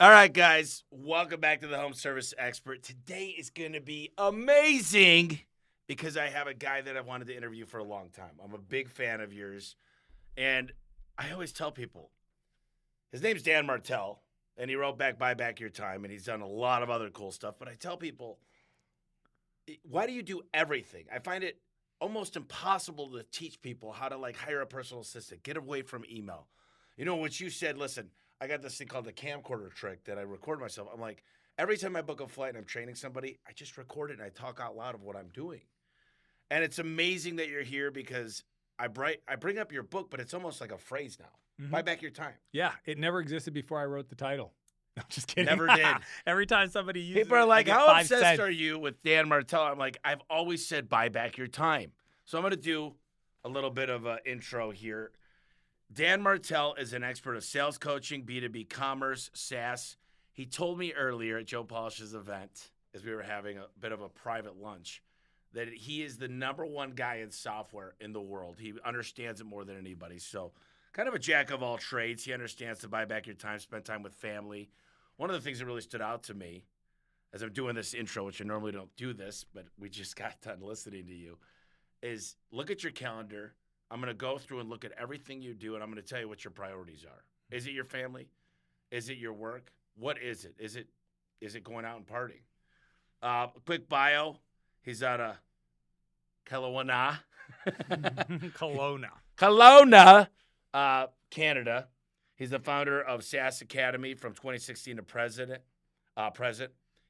All right, guys, welcome back to the Home Service Expert. Today is going to be amazing because I have a guy that I've wanted to interview for a long time. I'm a big fan of yours, and I always tell people, his name's Dan Martell, and he wrote Buy Back Your Time, and he's done a lot of other cool stuff, but I tell people, why do you do everything? I find it almost impossible to teach people how to hire a personal assistant, get away from email. You know, what you said, listen, I got this thing called the camcorder trick that I record myself. I'm like, every time I book a flight and I'm training somebody, I just record it and I talk out loud of what I'm doing. And it's amazing that you're here because I bring up your book, but it's almost like a phrase now. Mm-hmm. Buy back your time. Yeah, it never existed before I wrote the title. No, just kidding. Never did. Every time somebody uses People are like, I get how 5 obsessed cents. are you with Dan Martell? I'm like, I've always said buy back your time. So I'm going to do a little bit of an intro here. Dan Martell is an expert of sales coaching, B2B commerce, SaaS. He told me earlier at Joe Polish's event, as we were having a bit of a private lunch, that he is the number one guy in software in the world. He understands it more than anybody. So kind of a jack of all trades. He understands to buy back your time, spend time with family. One of the things that really stood out to me as I'm doing this intro, which I normally don't do this, but we just got done listening to you, is look at your calendar. I'm going to go through and look at everything you do, and I'm going to tell you what your priorities are. Is it your family? Is it your work? What is it? Is it going out and partying? Quick bio. He's out of Kelowna. Kelowna, Canada. He's the founder of SaaS Academy from 2016 to present.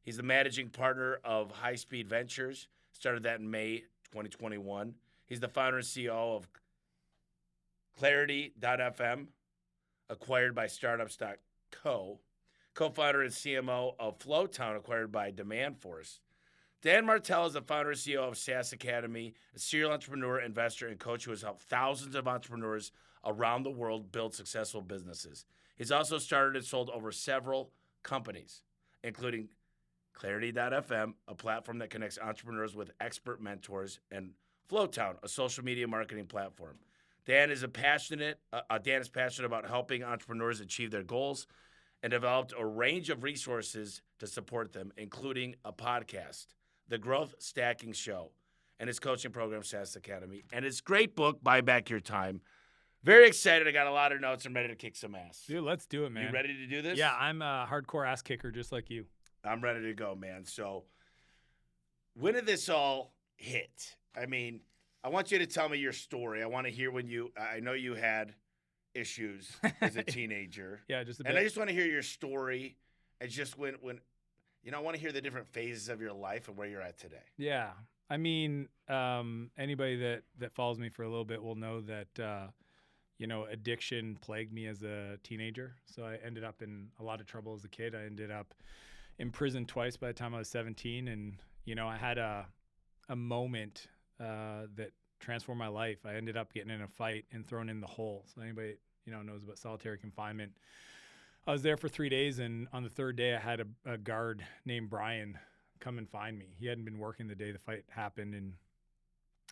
He's the managing partner of High Speed Ventures. Started that in May 2021. He's the founder and CEO of clarity.fm, acquired by startups.co. Co-founder and CMO of Flowtown, acquired by Demandforce. Dan Martell is the founder and CEO of SaaS Academy, a serial entrepreneur, investor, and coach who has helped thousands of entrepreneurs around the world build successful businesses. He's also started and sold over several companies, including clarity.fm, a platform that connects entrepreneurs with expert mentors, and Flowtown, a social media marketing platform. Dan is passionate about helping entrepreneurs achieve their goals and developed a range of resources to support them, including a podcast, The Growth Stacking Show, and his coaching program, SaaS Academy, and his great book, Buy Back Your Time. Very excited. I got a lot of notes. I'm ready to kick some ass. Dude, let's do it, man. You ready to do this? Yeah, I'm a hardcore ass kicker just like you. I'm ready to go, man. So when did this all hit? I mean, I want you to tell me your story. I want to hear I know you had issues as a teenager. Yeah, just a bit. And I just want to hear your story and just when I want to hear the different phases of your life and where you're at today. Yeah. I mean, anybody that follows me for a little bit will know that, addiction plagued me as a teenager. So I ended up in a lot of trouble as a kid. I ended up in prison twice by the time I was 17. And, I had a moment that transformed my life. I ended up getting in a fight and thrown in the hole. So anybody, knows about solitary confinement. I was there for 3 days, and on the third day, I had a guard named Brian come and find me. He hadn't been working the day the fight happened, and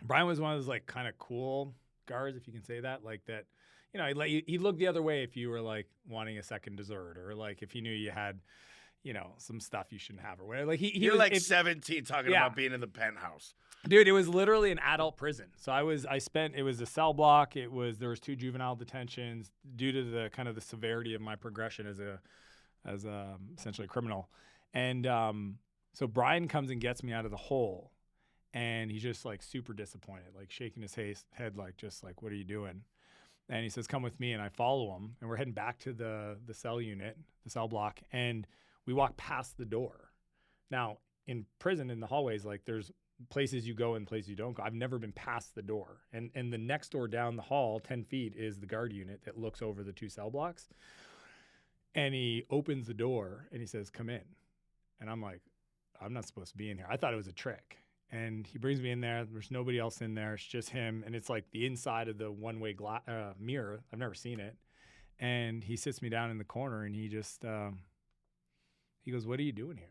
Brian was one of those kind of cool guards, if you can say that, like that. He'd look the other way if you were wanting a second dessert, or if he knew you had, some stuff you shouldn't have or whatever. You're 17 talking about being in the penthouse. Dude, it was literally an adult prison. So it was a cell block. There was 2 juvenile detentions due to the kind of the severity of my progression as essentially a criminal. And so Brian comes and gets me out of the hole, and he's just super disappointed, shaking his head, what are you doing? And he says, come with me. And I follow him, and we're heading back to the cell unit, the cell block. And we walk past the door. Now in prison, in the hallways, there's places you go and places you don't go. I've never been past the door. And the next door down the hall, 10 feet, is the guard unit that looks over the 2 cell blocks. And he opens the door and he says, come in. And I'm like, I'm not supposed to be in here. I thought it was a trick. And he brings me in there. There's nobody else in there. It's just him. And it's the inside of the one-way mirror. I've never seen it. And he sits me down in the corner, and he just, he goes, what are you doing here?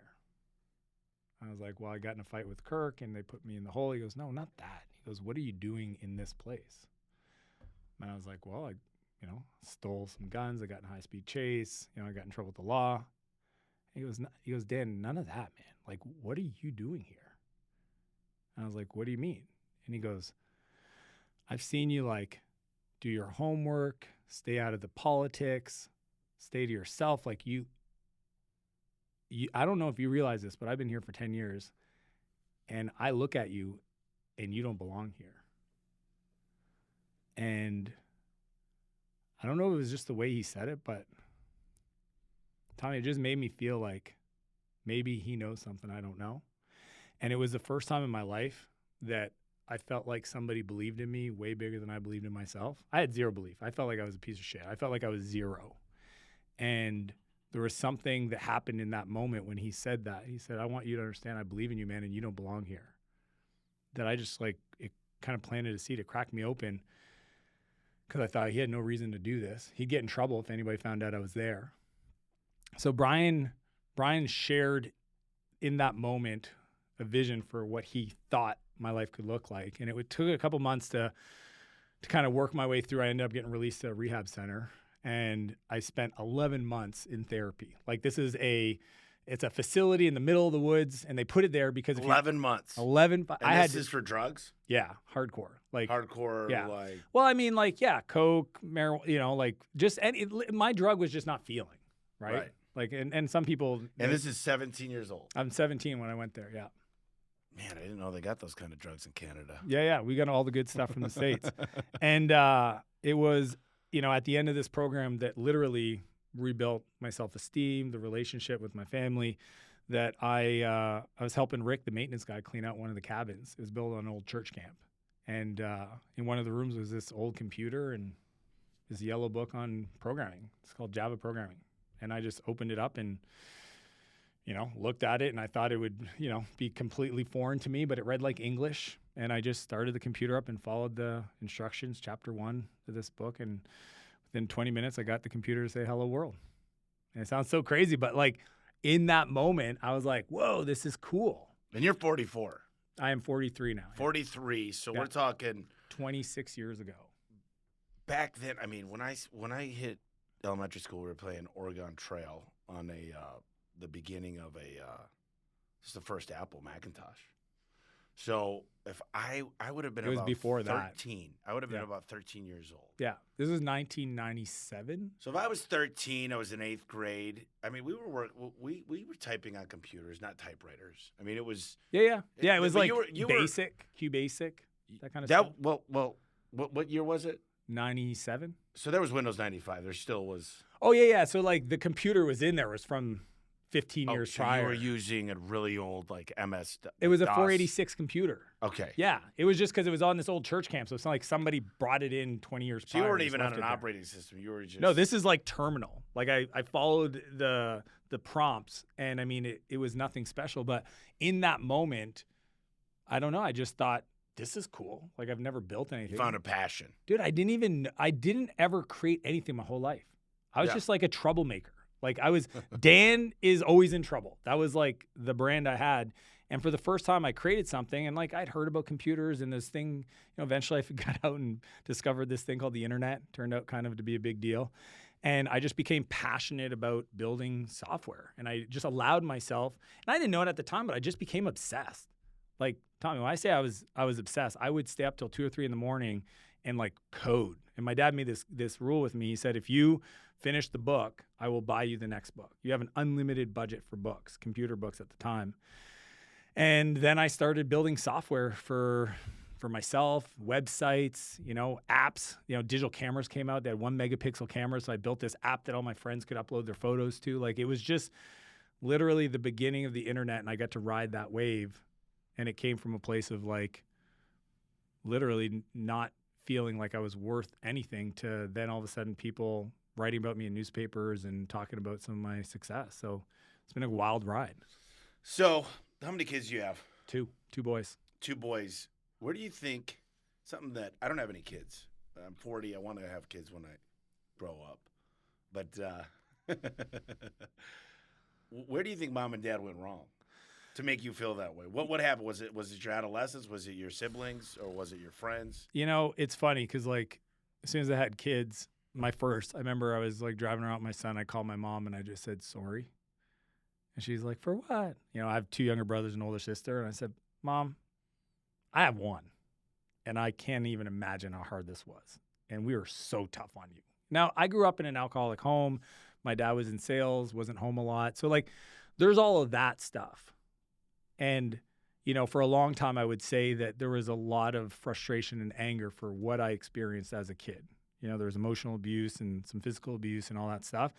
I was like, well, I got in a fight with Kirk, and they put me in the hole. He goes, no, not that. He goes, what are you doing in this place? And I was like, well, I stole some guns. I got in a high-speed chase. I got in trouble with the law. He goes, Dan, none of that, man. Like, what are you doing here? And I was like, what do you mean? And he goes, I've seen you like do your homework, stay out of the politics, stay to yourself. Like you, I don't know if you realize this, but I've been here for 10 years and I look at you and you don't belong here. And I don't know if it was just the way he said it, but Tommy, it just made me feel like maybe he knows something I don't know. And it was the first time in my life that I felt like somebody believed in me way bigger than I believed in myself. I had zero belief. I felt like I was a piece of shit. I felt like I was zero. And there was something that happened in that moment when he said that. He said, I want you to understand I believe in you, man, and you don't belong here. That I just like, it kind of planted a seed. It cracked me open because I thought he had no reason to do this. He'd get in trouble if anybody found out I was there. So Brian shared in that moment a vision for what he thought my life could look like. And it took a couple months to kind of work my way through. I ended up getting released to a rehab center and I spent 11 months in therapy. Like it's a facility in the middle of the woods and they put it there because 11 months. 11. And this is for drugs? Yeah. Hardcore. Like hardcore. Yeah. Like. Well, I mean like, yeah, Coke, marijuana, like just, my drug was just not feeling. Right. Like, and some people. And this is 17 years old. I'm 17 when I went there. Yeah. Man, I didn't know they got those kind of drugs in Canada. Yeah. We got all the good stuff from the States. And it was, at the end of this program that literally rebuilt my self-esteem, the relationship with my family, that I was helping Rick, the maintenance guy, clean out one of the cabins. It was built on an old church camp. And in one of the rooms was this old computer and this yellow book on programming. It's called Java programming. And I just opened it up and, looked at it and I thought it would, be completely foreign to me, but it read like English. And I just started the computer up and followed the instructions, chapter 1 of this book. And within 20 minutes, I got the computer to say, hello world. And it sounds so crazy, but like in that moment, I was like, whoa, this is cool. And you're 44. I am 43 now. 43. So we're talking 26 years ago. Back then, I mean, when I hit elementary school, we were playing Oregon Trail on the beginning of just the first Apple Macintosh. So if I would have been about before 13. I would have been about 13 years old. Yeah. This was 1997. So if I was 13, I was in 8th grade. I mean, we were typing on computers, not typewriters. I mean, it was Yeah. It was like you basic, QBasic, that kind of stuff. Well, what year was it? 97. So there was Windows 95. There still was. Oh yeah. So like the computer was in there. It was from 15 years prior. You were using a really old like MS. It was a 486 computer. Okay. Yeah. It was just because it was on this old church camp. So it's not like somebody brought it in 20 years prior. So you weren't even on an operating system. You were just. No, this is like terminal. Like I followed the prompts and I mean, it was nothing special. But in that moment, I don't know. I just thought, this is cool. Like I've never built anything. You found a passion. Dude, I didn't ever create anything my whole life. I was just like a troublemaker. Like Dan is always in trouble. That was like the brand I had. And for the first time I created something and like I'd heard about computers and this thing, eventually I got out and discovered this thing called the internet. Turned out kind of to be a big deal. And I just became passionate about building software. And I just allowed myself, and I didn't know it at the time, but I just became obsessed. Like, Tommy, when I say I was obsessed, I would stay up till 2 or 3 in the morning and like code. And my dad made this rule with me. He said, if you finish the book, I will buy you the next book. You have an unlimited budget for books, computer books at the time. And then I started building software for myself, websites, apps. Digital cameras came out. They had 1 megapixel cameras. So I built this app that all my friends could upload their photos to. Like it was just literally the beginning of the internet, and I got to ride that wave. And it came from a place of like literally not feeling like I was worth anything to then all of a sudden people writing about me in newspapers and talking about some of my success. So it's been a wild ride. So how many kids do you have? 2 boys. 2 boys. Where do you think something that I don't have any kids. I'm 40. I want to have kids when I grow up. But where do you think mom and dad went wrong to make you feel that way? What happened? Was it your adolescence? Was it your siblings, or was it your friends? It's funny because like as soon as I had kids, I remember I was like driving around with my son. I called my mom and I just said sorry. And she's like, for what? You know, I have 2 younger brothers and an older sister. And I said, Mom, I have 1. And I can't even imagine how hard this was. And we were so tough on you. Now, I grew up in an alcoholic home. My dad was in sales, wasn't home a lot. So like, there's all of that stuff. And, you know, for a long time, I would say that there was a lot of frustration and anger for what I experienced as a kid. You know, there was emotional abuse and some physical abuse and all that stuff.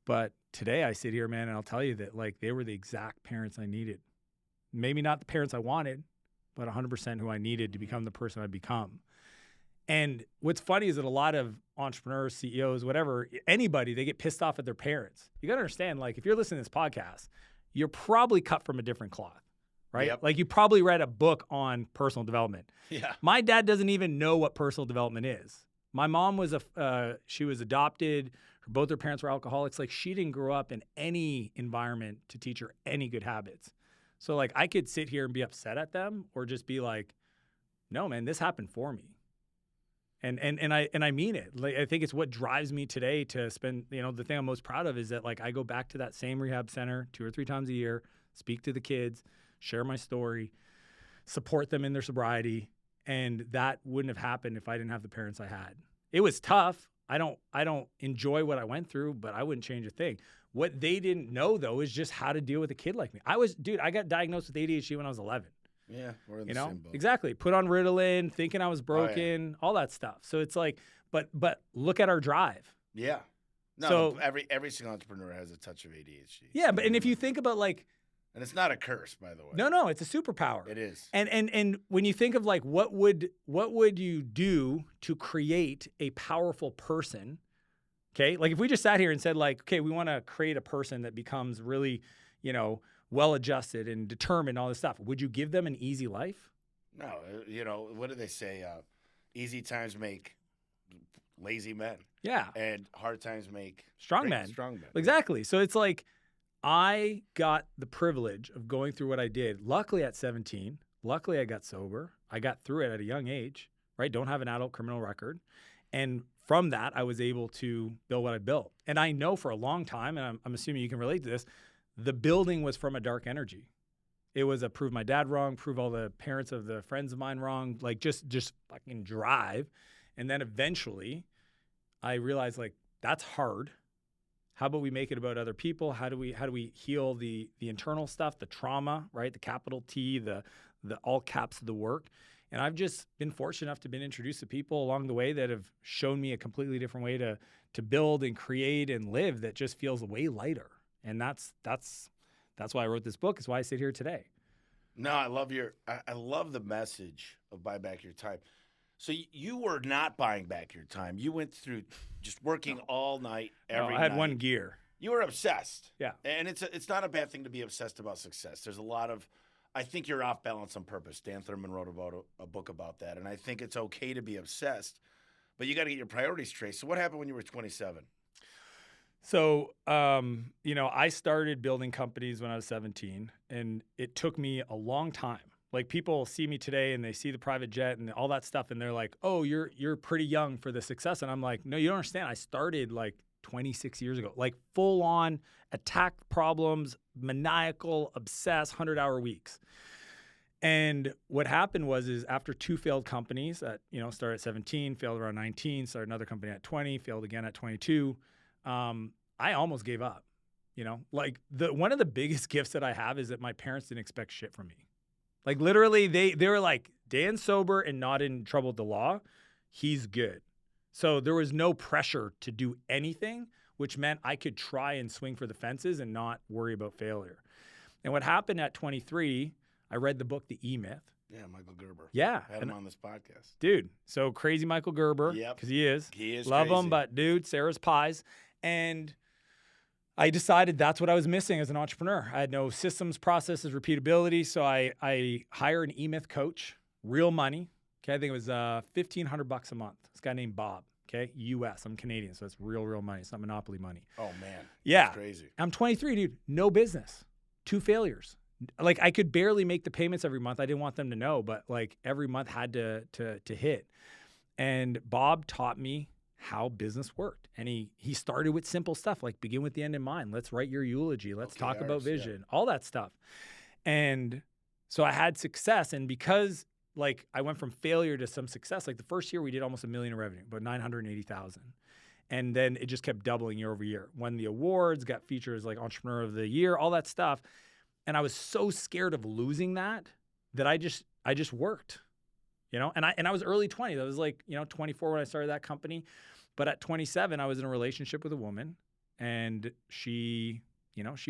But today I sit here, man, and I'll tell you that like they were the exact parents I needed. Maybe not the parents I wanted, but 100% who I needed to become the person I've become. And what's funny is that a lot of entrepreneurs, CEOs, whatever, anybody, they get pissed off at their parents. You got to understand, like, if you're listening to this podcast, you're probably cut from a different cloth, right? Yep. Like, you probably read a book on personal development. Yeah. My dad doesn't even know what personal development is. My mom was she was adopted. Both her parents were alcoholics. Like, she didn't grow up in any environment to teach her any good habits. So, like, I could sit here and be upset at them or just be like, no, man, this happened for me. And I mean it. Like, I think it's what drives me today to spend, you know, the thing I'm most proud of is that like I go back to that same rehab center 2 or 3 times a year, speak to the kids, share my story, support them in their sobriety. And that wouldn't have happened if I didn't have the parents I had. It was tough. I don't enjoy what I went through, but I wouldn't change a thing. What they didn't know though is just how to deal with a kid like me. I got diagnosed with ADHD when I was 11. Yeah, we're in the same boat. Exactly. Put on Ritalin, thinking I was broken, all that stuff. So it's like, but look at our drive. Yeah. No, So- every single entrepreneur has a touch of ADHD. Yeah, but and if you think about like, And it's not a curse, by the way. no, it's a superpower. It is. And when you think of like what would you do to create a powerful person? Okay, like if we just sat here and said like, okay, we want to create a person that becomes really, you know, well-adjusted and determined, all this stuff. Would you give them an easy life? No, you know, what do they say? Easy times make lazy men. Yeah, And hard times make strong great- men. Strong men. Exactly. So it's like I got the privilege of going through what I did. Luckily at 17, luckily I got sober. I got through it at a young age, right? Don't have an adult criminal record. And from that, I was able to build what I built. And I know for a long time, and I'm assuming you can relate to this, the building was from a dark energy. It was a prove my dad wrong, prove all the parents of the friends of mine wrong, like just fucking drive. And then eventually I realized like that's hard. How about we make it about other people? How do we heal the internal stuff, the trauma, right? The capital T, the all caps of the work. And I've just been fortunate enough to been introduced to people along the way that have shown me a completely different way to build and create and live that just feels way lighter. And that's why I wrote this book. It's why I sit here today. No, I love the message of buy back your time. So you were not buying back your time. You went through just working all night, every night. I had one gear. You were obsessed. Yeah. And it's not a bad thing to be obsessed about success. There's a lot of, I think you're off balance on purpose. Dan Thurman wrote about a book about that. And I think it's okay to be obsessed, but you got to get your priorities straight. So what happened when you were 27? So, you know, I started building companies when I was 17, and it took me a long time. Like people see me today and they see the private jet and all that stuff, and they're like, "Oh, you're pretty young for the success." And I'm like, "No, you don't understand. I started like 26 years ago, like full on attack problems, maniacal, obsessed, 100-hour weeks." And what happened was after 2 failed companies that, you know, started at 17, failed around 19, started another company at 20, failed again at 22. I almost gave up, you know, like one of the biggest gifts that I have is that my parents didn't expect shit from me. Like literally they were like, Dan's sober and not in trouble with the law. He's good. So there was no pressure to do anything, which meant I could try and swing for the fences and not worry about failure. And what happened at 23, I read the book, The E-Myth. Yeah, Michael Gerber. Yeah. Had him on this podcast. Dude, so crazy Michael Gerber. Yep. Because he is. He is Love crazy. him, but dude, Sarah's pies. And I decided that's what I was missing as an entrepreneur. I had no systems, processes, repeatability. So I hired an E-Myth coach, real money. Okay, I think it was $1,500 a month. This guy named Bob. Okay, US. I'm Canadian, so it's real money. It's not monopoly money. Oh man. Yeah. That's crazy. I'm 23, dude. No business. 2 failures. Like I could barely make the payments every month. I didn't want them to know, but like every month had to hit. And Bob taught me how business worked. And he started with simple stuff like begin with the end in mind. Let's write your eulogy. Let's talk about vision, all that stuff. And so I had success. And because like I went from failure to some success, like the first year we did almost $1 million in revenue, about 980,000. And then it just kept doubling year over year. Won the awards, got featured as like Entrepreneur of the Year, all that stuff. And I was so scared of losing that I just worked, you know? And I was early 20s. I was like, 24 when I started that company. But at 27, I was in a relationship with a woman, and she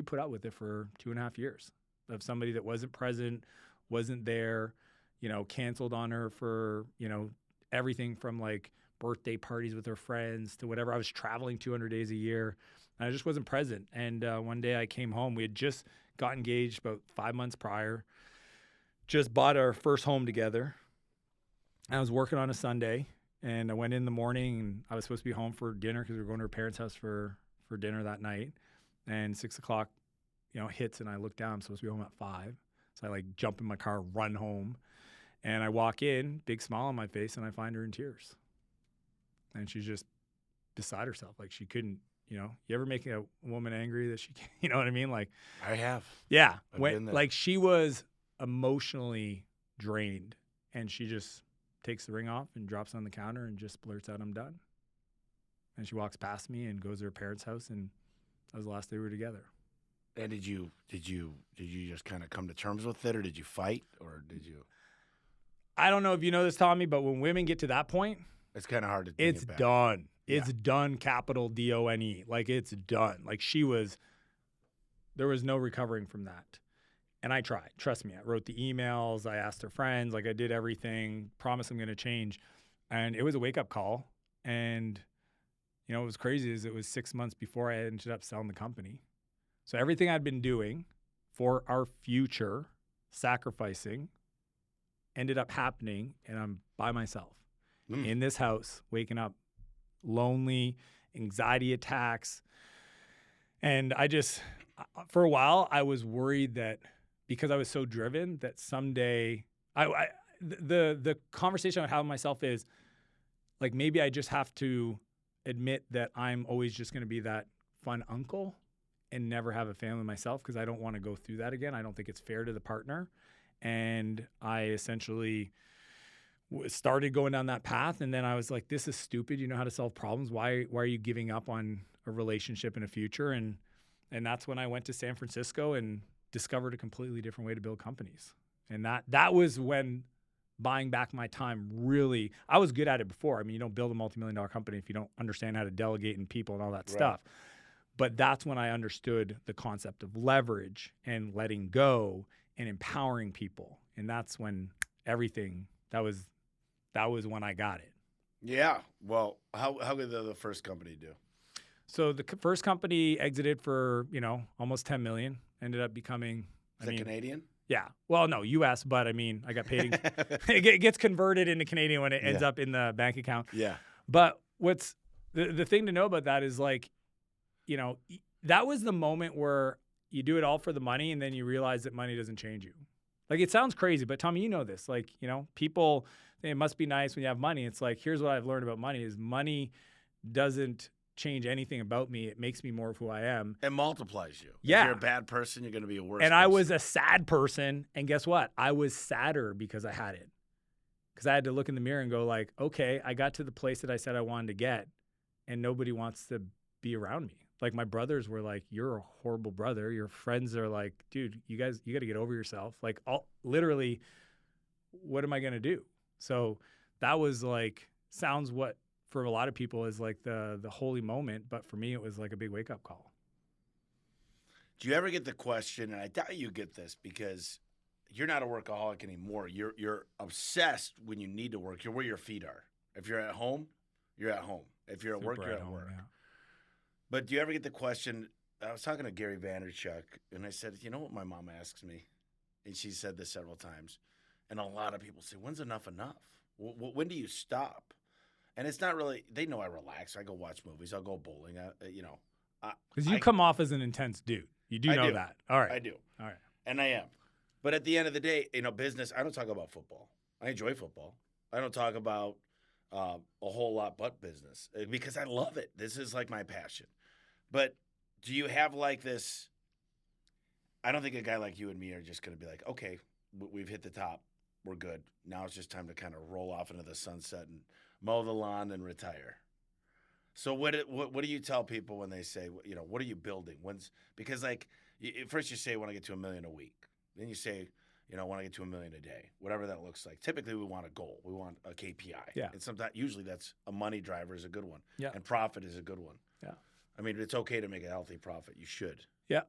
put up with it for 2.5 years of somebody that wasn't present, wasn't there, canceled on her for, everything from like birthday parties with her friends to whatever. I was traveling 200 days a year, and I just wasn't present. And one day I came home. We had just got engaged about 5 months prior, just bought our first home together. I was working on a Sunday, and I went in the morning, and I was supposed to be home for dinner because we were going to her parents' house for dinner that night. And 6 o'clock, hits, and I look down. I'm supposed to be home at 5. So I like jump in my car, run home, and I walk in, big smile on my face, and I find her in tears. And she's just beside herself. Like she couldn't, you ever make a woman angry that she can't, you know what I mean? Like I have. Yeah. I've been there. Like she was emotionally drained, and she just takes the ring off and drops it on the counter and just blurts out, "I'm done." And she walks past me and goes to her parents' house, and that was the last day we were together. And did you just kind of come to terms with it, or did you fight, or did you? I don't know if you know this, Tommy, but when women get to that point, it's kind of hard to bring it's it back. done. It's done, capital DONE. Like it's done. Like there was no recovering from that. And I tried. Trust me. I wrote the emails. I asked her friends. Like I did everything. Promise I'm going to change. And it was a wake-up call. And, what was crazy is it was 6 months before I ended up selling the company. So everything I'd been doing for our future, sacrificing, ended up happening. And I'm by myself in this house, waking up lonely, anxiety attacks. And for a while, I was worried that because I was so driven that someday the conversation I would have with myself is like, maybe I just have to admit that I'm always just going to be that fun uncle and never have a family myself, because I don't want to go through that again. I don't think it's fair to the partner. And I essentially started going down that path. And then I was like, this is stupid. You know how to solve problems. Why are you giving up on a relationship and a future? And that's when I went to San Francisco and discovered a completely different way to build companies. And that was when buying back my time really, I was good at it before. I mean, you don't build a multi-million-dollar company if you don't understand how to delegate and people and all that stuff. But that's when I understood the concept of leverage and letting go and empowering people. And that's when everything, that was when I got it. Yeah. Well, how did the first company do? So the first company exited for, almost 10 million, ended up becoming, Is that Canadian? Yeah. Well, no, US, but I mean, I got paid. It gets converted into Canadian when it ends up in the bank account. Yeah. But what's the thing to know about that is like, that was the moment where you do it all for the money, and then you realize that money doesn't change you. Like it sounds crazy, but Tommy, you know this. Like, people think it must be nice when you have money. It's like, here's what I've learned about money is money doesn't change anything about me. It makes me more of who I am. It multiplies you. Yeah. If you're a bad person, you're going to be a worse And person. I was a sad person. And guess what? I was sadder because I had it. Because I had to look in the mirror and go like, okay, I got to the place that I said I wanted to get, and nobody wants to be around me. Like my brothers were like, you're a horrible brother. Your friends are like, dude, you got to get over yourself. Like literally, what am I going to do? So that was like, sounds what for a lot of people is like the holy moment. But for me, it was like a big wake up call. Do you ever get the question, and I doubt you get this because you're not a workaholic anymore. You're obsessed when you need to work. You're where your feet are. If you're at home, you're at home. If you're at work, you're at work. Yeah. But do you ever get the question, I was talking to Gary Vaynerchuk, and I said, you know what my mom asks me? And she said this several times. And a lot of people say, when's enough enough? When do you stop? And it's not really, they know I relax. I go watch movies. I'll go bowling. Because you come off as an intense dude. You do know that. All right. I do. All right. And I am. But at the end of the day, business, I don't talk about football. I enjoy football. I don't talk about a whole lot but business because I love it. This is like my passion. But do you have like this? I don't think a guy like you and me are just going to be like, okay, we've hit the top. We're good. Now it's just time to kind of roll off into the sunset and mow the lawn and retire. So what do you tell people when they say, what are you building? Because like first you say, when I get to $1 million a week, then you say, when I get to $1 million a day, whatever that looks like. Typically we want a goal. We want a KPI. Yeah. And sometimes usually that's a money driver is a good one. Yeah. And profit is a good one. Yeah. I mean, it's okay to make a healthy profit. You should. Yeah.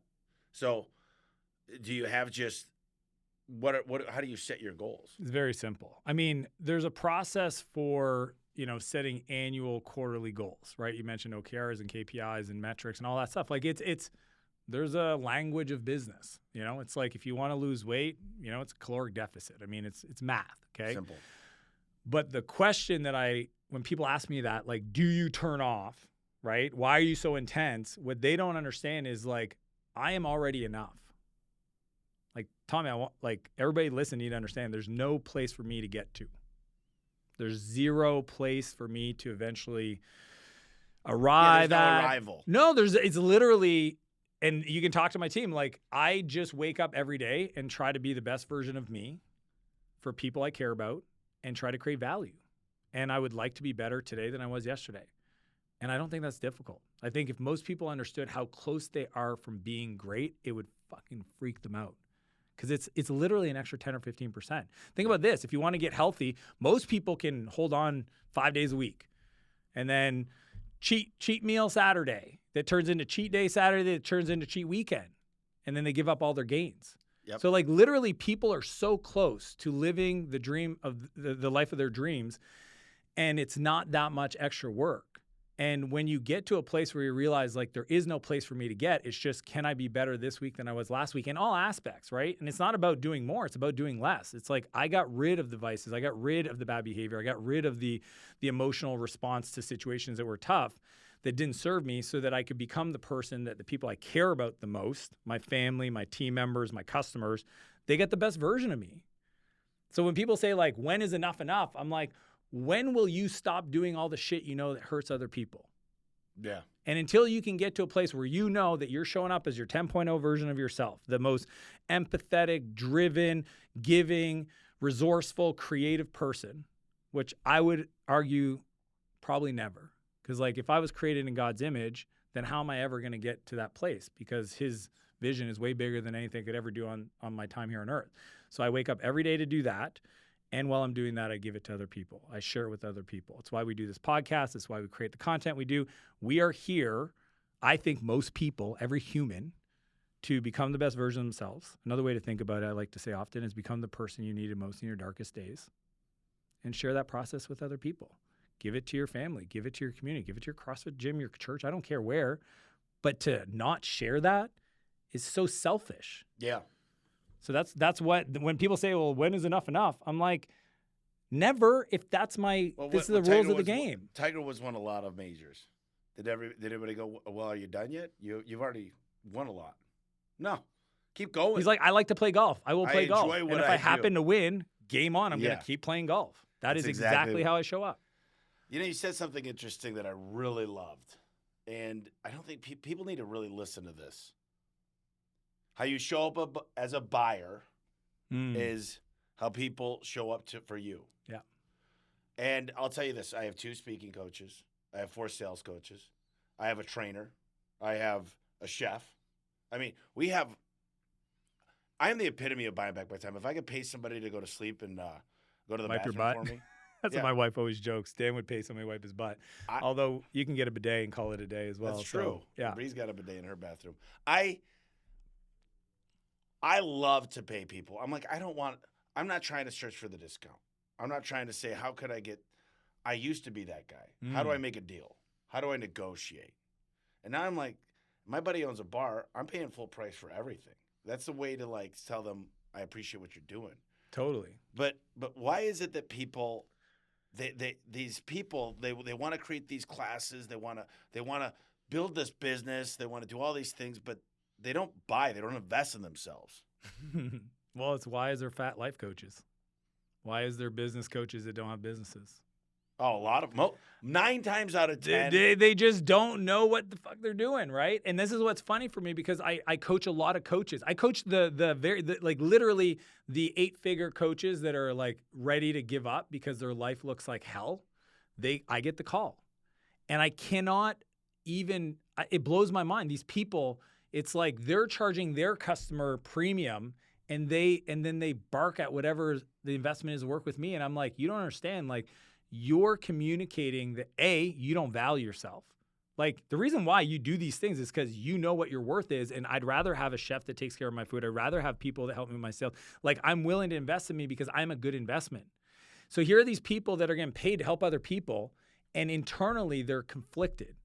So do you have just how do you set your goals? It's very simple. I mean, there's a process for, setting annual, quarterly goals, right? You mentioned OKRs and KPIs and metrics and all that stuff. Like there's a language of business. It's like if you want to lose weight, it's a caloric deficit. I mean, it's math, okay? Simple. But the question that when people ask me that, like, do you turn off, right? Why are you so intense? What they don't understand is like, I am already enough. Like, Tommy, everybody listen, need to understand there's no place for me to get to. There's zero place for me to eventually arrive there's at. No arrival. No, it's literally, and you can talk to my team. Like, I just wake up every day and try to be the best version of me for people I care about and try to create value. And I would like to be better today than I was yesterday. And I don't think that's difficult. I think if most people understood how close they are from being great, it would fucking freak them out. Because it's literally an extra 10 or 15%. Think about this. If you want to get healthy, most people can hold on 5 days a week. And then cheat meal Saturday that turns into cheat day Saturday that turns into cheat weekend. And then they give up all their gains. Yep. So like literally people are so close to living the dream of the life of their dreams. And it's not that much extra work. And when you get to a place where you realize like there is no place for me to get, it's just, can I be better this week than I was last week in all aspects, right? And it's not about doing more, it's about doing less. It's like I got rid of the vices, I got rid of the bad behavior, I got rid of the emotional response to situations that were tough that didn't serve me so that I could become the person that the people I care about the most, my family, my team members, my customers, they get the best version of me. So when people say like, when is enough enough? I'm like, when will you stop doing all the shit that hurts other people? Yeah. And until you can get to a place where you know that you're showing up as your 10.0 version of yourself, the most empathetic, driven, giving, resourceful, creative person, which I would argue probably never. Because like if I was created in God's image, then how am I ever going to get to that place? Because his vision is way bigger than anything I could ever do on my time here on earth. So I wake up every day to do that. And while I'm doing that, I give it to other people. I share it with other people. It's why we do this podcast. It's why we create the content we do. We are here, I think most people, every human, to become the best version of themselves. Another way to think about it, I like to say often, is become the person you needed most in your darkest days. And share that process with other people. Give it to your family. Give it to your community. Give it to your CrossFit gym, your church. I don't care where. But to not share that is so selfish. Yeah. So that's what, when people say, well, when is enough enough? I'm like, never, if that's this is the rules of the game. Tiger Woods won a lot of majors. Did everybody go, well, are you done yet? You've already won a lot. No. Keep going. He's like, I like to play golf. I will play golf. Enjoy And what if I I do. happen to win, game on, I'm going to keep playing golf. That's exactly how I show up. You said something interesting that I really loved. And I don't think people need to really listen to this. How you show up as a buyer is how people show up for you. Yeah. And I'll tell you this. I have 2 speaking coaches. I have 4 sales coaches. I have a trainer. I have a chef. I mean, I am the epitome of buying back my time. If I could pay somebody to go to sleep and go to the Wipe your bathroom butt. for me. That's what my wife always jokes. Dan would pay somebody to wipe his butt. Although you can get a bidet and call it a day as well. That's true. So, yeah. Bree's got a bidet in her bathroom. I love to pay people. I'm like, I'm not trying to search for the discount. I'm not trying to say, how could I used to be that guy. How do I make a deal? How do I negotiate? And now I'm like, my buddy owns a bar. I'm paying full price for everything. That's the way to like tell them I appreciate what you're doing. Totally. But why is it that people, these people want to create these classes. They want to build this business. They want to do all these things, but they don't buy. They don't invest in themselves. Well, it's why is there fat life coaches? Why is there business coaches that don't have businesses? Oh, a lot of 9 times out of 10. They just don't know what the fuck they're doing, right? And this is what's funny for me because I coach a lot of coaches. I coach like literally the 8-figure coaches that are like ready to give up because their life looks like hell. I get the call. And I cannot even, it blows my mind. These people, it's like they're charging their customer premium and then they bark at whatever the investment is to work with me. And I'm like, you don't understand. Like, you're communicating that you don't value yourself. Like, the reason why you do these things is because you know what your worth is. And I'd rather have a chef that takes care of my food. I'd rather have people that help me with my sales. Like, I'm willing to invest in me because I'm a good investment. So here are these people that are getting paid to help other people, and internally they're conflicted.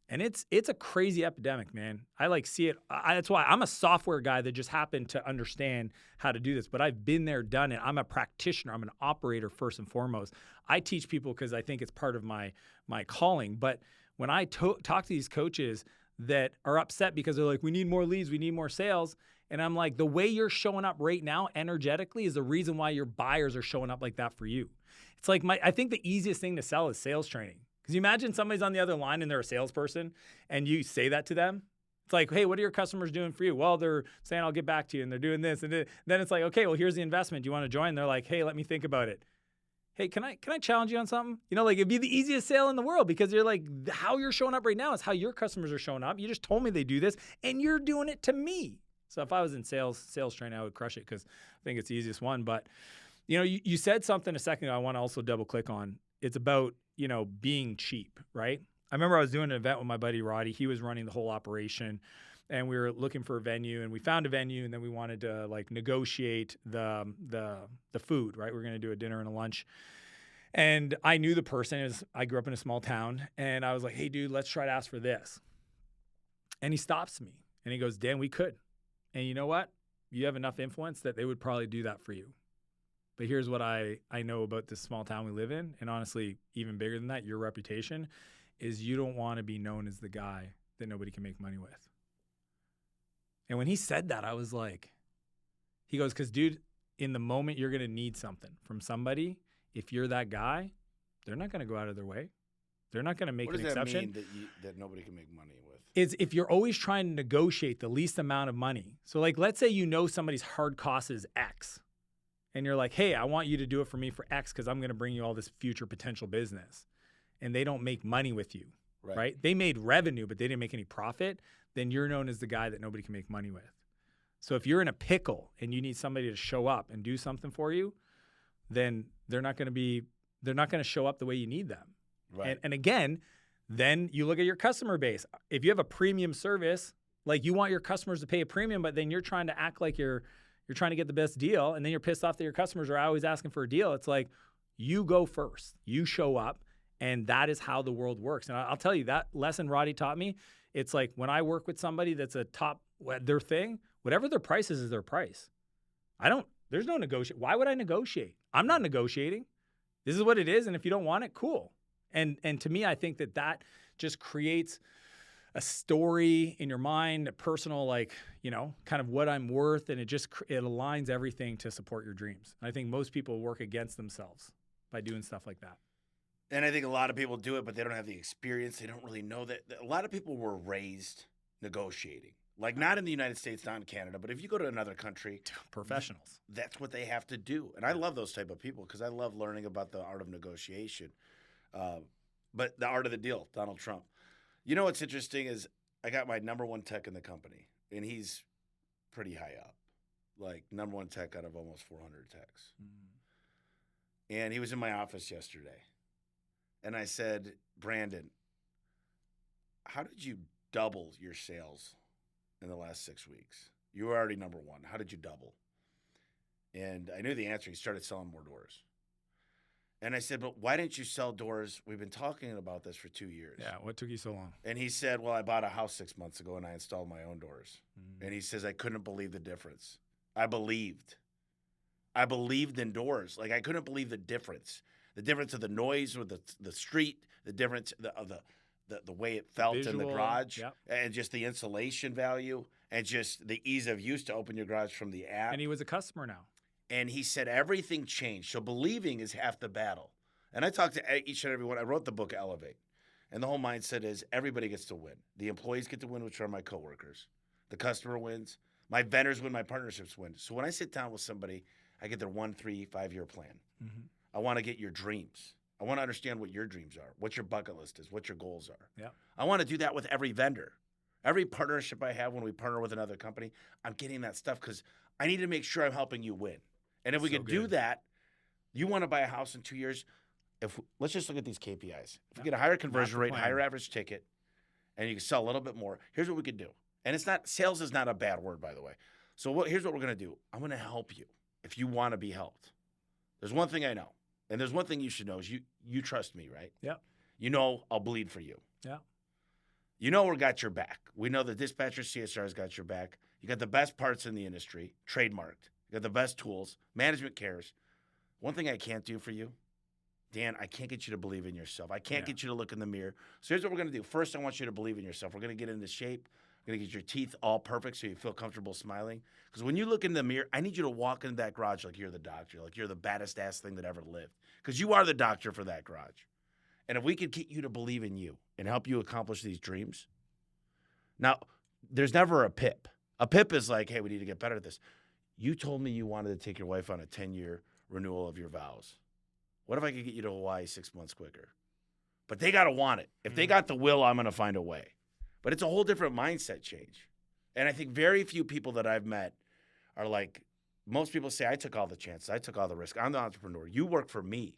And it's a crazy epidemic, man. I like see it. That's why I'm a software guy that just happened to understand how to do this. But I've been there, done it. I'm a practitioner. I'm an operator first and foremost. I teach people because I think it's part of my calling. But when I talk to these coaches that are upset because they're like, we need more leads, we need more sales. And I'm like, the way you're showing up right now energetically is the reason why your buyers are showing up like that for you. It's like I think the easiest thing to sell is sales training. Because you imagine somebody's on the other line and they're a salesperson and you say that to them. It's like, hey, what are your customers doing for you? Well, they're saying, I'll get back to you, and they're doing this. And then it's like, okay, well, here's the investment. Do you want to join? They're like, hey, let me think about it. Hey, can I challenge you on something? You know, like it'd be the easiest sale in the world because you're like, how you're showing up right now is how your customers are showing up. You just told me they do this and you're doing it to me. So if I was in sales training, I would crush it because I think it's the easiest one. But, you know, you said something a second ago I want to also double click on. It's about, you know, being cheap, right? I remember I was doing an event with my buddy Roddy. He was running the whole operation, and we were looking for a venue, and we found a venue, and then we wanted to like negotiate the food, right? We were going to do a dinner and a lunch. And I knew the person. I grew up in a small town, and I was like, hey, dude, let's try to ask for this. And he stops me, and he goes, Dan, we could. And you know what? You have enough influence that they would probably do that for you. But here's what I know about this small town we live in, and honestly, even bigger than that, your reputation, is you don't want to be known as the guy that nobody can make money with. And when he said that, I was like, he goes, because dude, in the moment you're going to need something from somebody, if you're that guy, they're not going to go out of their way. They're not going to make an exception. What does that mean that nobody can make money with? Is if you're always trying to negotiate the least amount of money. So like, let's say you know somebody's hard cost is X. And you're like, hey, I want you to do it for me for X because I'm going to bring you all this future potential business. And they don't make money with you, right? They made revenue, but they didn't make any profit. Then you're known as the guy that nobody can make money with. So if you're in a pickle and you need somebody to show up and do something for you, then they're not going to show up the way you need them. Right. And again, then you look at your customer base. If you have a premium service, like you want your customers to pay a premium, but then you're trying to act like you're trying to get the best deal, and then you're pissed off that your customers are always asking for a deal. It's like, you go first. You show up, and that is how the world works. And I'll tell you, that lesson Roddy taught me, it's like when I work with somebody that's a top, their thing, whatever their price is their price. There's no negotiate. Why would I negotiate? I'm not negotiating. This is what it is, and if you don't want it, cool. And to me, I think that just creates a story in your mind, a personal, like, you know, kind of what I'm worth. And it aligns everything to support your dreams. And I think most people work against themselves by doing stuff like that. And I think a lot of people do it, but they don't have the experience. They don't really know that. A lot of people were raised negotiating. Like, not in the United States, not in Canada, but if you go to another country. Professionals. That's what they have to do. And I love those type of people because I love learning about the art of negotiation. But the art of the deal, Donald Trump. You know what's interesting is I got my number one tech in the company, and he's pretty high up, like number one tech out of almost 400 techs. Mm. And he was in my office yesterday, and I said, Brandon, how did you double your sales in the last 6 weeks? You were already number one. How did you double? And I knew the answer. He started selling more doors. And I said, but why didn't you sell doors? We've been talking about this for 2 years. Yeah, what took you so long? And he said, well, I bought a house 6 months ago and I installed my own doors. Mm. And he says, I couldn't believe the difference. I believed in doors. Like, I couldn't believe the difference of the noise with the street, the difference of the way it felt in the garage, yep. And just the insulation value and just the ease of use to open your garage from the app. And he was a customer now. And he said everything changed. So believing is half the battle. And I talk to each and every one. I wrote the book Elevate. And the whole mindset is everybody gets to win. The employees get to win, which are my coworkers. The customer wins. My vendors win. My partnerships win. So when I sit down with somebody, I get their 1, 3, 5-year plan. Mm-hmm. I want to get your dreams. I want to understand what your dreams are, what your bucket list is, what your goals are. Yeah. I want to do that with every vendor. Every partnership I have when we partner with another company, I'm getting that stuff because I need to make sure I'm helping you win. And if we can do that, you want to buy a house in 2 years, let's just look at these KPIs. If we get a higher conversion rate, higher average ticket, and you can sell a little bit more, here's what we could do. And sales is not a bad word, by the way. So here's what we're going to do. I'm going to help you if you want to be helped. There's one thing I know, and there's one thing you should know is you trust me, right? Yeah. You know I'll bleed for you. Yeah. You know we got your back. We know the Dispatcher CSR's got your back. You got the best parts in the industry, trademarked. You got the best tools. Management cares. One thing I can't do for you, Dan, I can't get you to believe in yourself. I can't get you to look in the mirror. So here's what we're going to do. First, I want you to believe in yourself. We're going to get into shape. We're going to get your teeth all perfect so you feel comfortable smiling. Because when you look in the mirror, I need you to walk into that garage like you're the doctor, like you're the baddest ass thing that ever lived. Because you are the doctor for that garage. And if we could get you to believe in you and help you accomplish these dreams. Now, there's never a PIP. A PIP is like, hey, we need to get better at this. You told me you wanted to take your wife on a 10-year renewal of your vows. What if I could get you to Hawaii 6 months quicker? But they got to want it. If they got the will, I'm going to find a way. But it's a whole different mindset change. And I think very few people that I've met are like, most people say, I took all the chances. I took all the risk. I'm the entrepreneur. You work for me.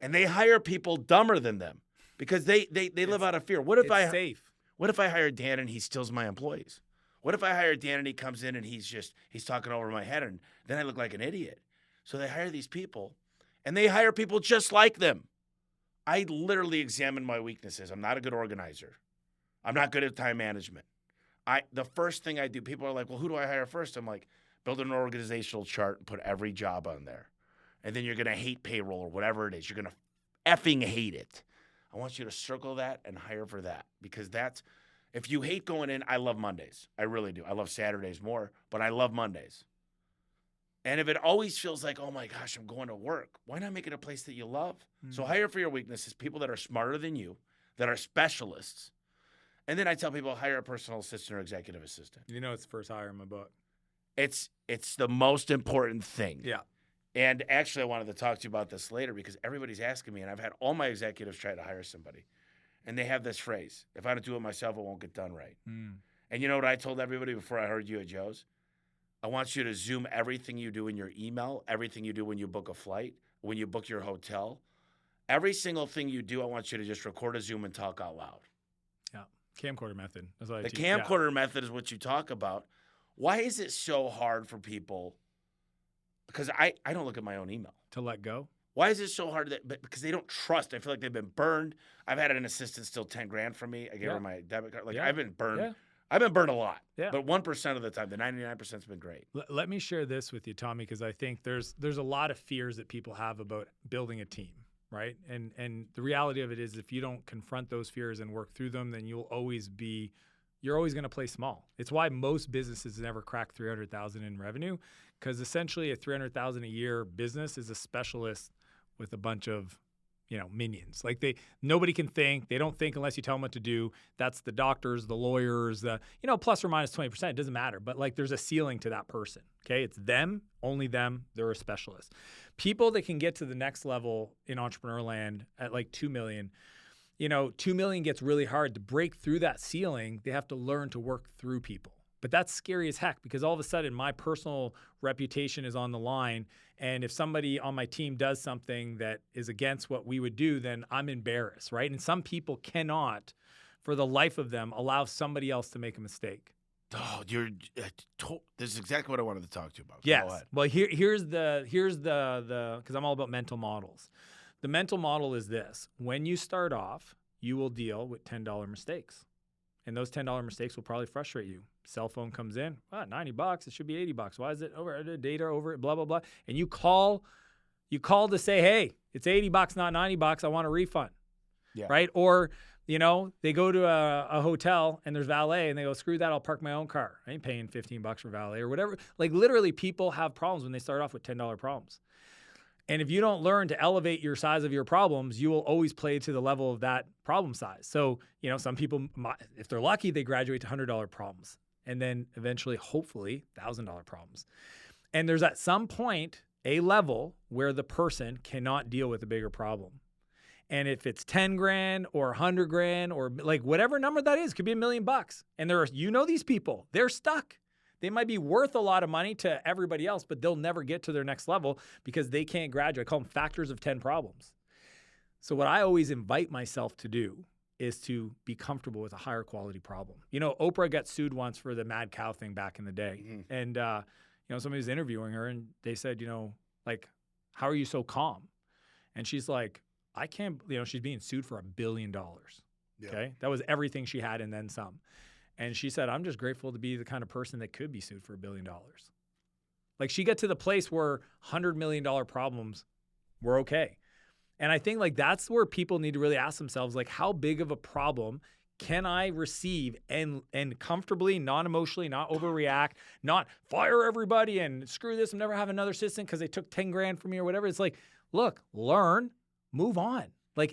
And they hire people dumber than them because they live out of fear. What if I hire Dan and he steals my employees? What if I hire Dan and he comes in and he's talking over my head and then I look like an idiot? So they hire these people and they hire people just like them. I literally examine my weaknesses. I'm not a good organizer. I'm not good at time management. The first thing I do, people are like, well, who do I hire first? I'm like, build an organizational chart and put every job on there. And then you're going to hate payroll or whatever it is. You're going to effing hate it. I want you to circle that and hire for that because if you hate going in, I love Mondays. I really do. I love Saturdays more, but I love Mondays. And if it always feels like, oh my gosh, I'm going to work, why not make it a place that you love? So hire for your weaknesses, people that are smarter than you, that are specialists. And then I tell people, hire a personal assistant or executive assistant. You know, it's the first hire in my book. It's the most important thing. Yeah. And actually, I wanted to talk to you about this later because everybody's asking me, and I've had all my executives try to hire somebody. And they have this phrase, if I don't do it myself, it won't get done right. And you know what I told everybody before I heard you at Joe's? I want you to Zoom everything you do in your email, everything you do when you book a flight, when you book your hotel. Every single thing you do, I want you to just record a Zoom and talk out loud. Yeah, camcorder method. That's what I the teach. camcorder method is what you talk about. Why is it so hard for people? Because I don't look at my own email. To let go? Why is it so hard? Because they don't trust. I feel like they've been burned. I've had an assistant steal $10,000 from me. I gave her my debit card. I've been burned. Yeah. I've been burned a lot. Yeah. But 1% of the time, the 99%'s been great. Let me share this with you, Tommy, because I think there's a lot of fears that people have about building a team, right? And the reality of it is if you don't confront those fears and work through them, then you're always going to play small. It's why most businesses never crack 300,000 in revenue, because essentially a 300,000 a year business is a specialist with a bunch of, minions. Like nobody can think. They don't think unless you tell them what to do. That's the doctors, the lawyers, plus or minus 20%. It doesn't matter. But there's a ceiling to that person. Okay, it's them, only them. They're a specialist. People that can get to the next level in entrepreneur land at 2 million. 2 million gets really hard to break through that ceiling. They have to learn to work through people. But that's scary as heck because all of a sudden my personal reputation is on the line. And if somebody on my team does something that is against what we would do, then I'm embarrassed, right? And some people cannot, for the life of them, allow somebody else to make a mistake. Oh, this is exactly what I wanted to talk to you about. Yes. Go ahead. Well, here's the because I'm all about mental models. The mental model is this. When you start off, you will deal with $10 mistakes. And those $10 mistakes will probably frustrate you. Cell phone comes in, $90, it should be $80. Why is it over? Data over it, blah, blah, blah. And you call to say, hey, it's $80, not $90. I want a refund. Yeah. Right? Or, they go to a hotel and there's valet and they go, screw that, I'll park my own car. I ain't paying $15 for valet or whatever. Literally people have problems when they start off with $10 problems. And if you don't learn to elevate your size of your problems, you will always play to the level of that problem size. So, some people, if they're lucky, they graduate to $100 problems and then eventually, hopefully, $1,000 problems. And there's at some point a level where the person cannot deal with a bigger problem. And if it's 10 grand or 100 grand or like whatever number that is, could be $1 million. And these people, they're stuck. They might be worth a lot of money to everybody else, but they'll never get to their next level because they can't graduate. I call them factors of 10 problems. So what I always invite myself to do is to be comfortable with a higher quality problem. Oprah got sued once for the mad cow thing back in the day. Mm-hmm. And, somebody was interviewing her and they said, how are you so calm? And she's like, I can't, she's being sued for $1 billion. Yeah. Okay. That was everything she had and then some. And she said, I'm just grateful to be the kind of person that could be sued for $1 billion. Like she got to the place where $100 million problems were okay. And I think that's where people need to really ask themselves, how big of a problem can I receive and comfortably, non-emotionally, not overreact, not fire everybody and screw this and never have another assistant because they took 10 grand from me or whatever. It's look, learn, move on.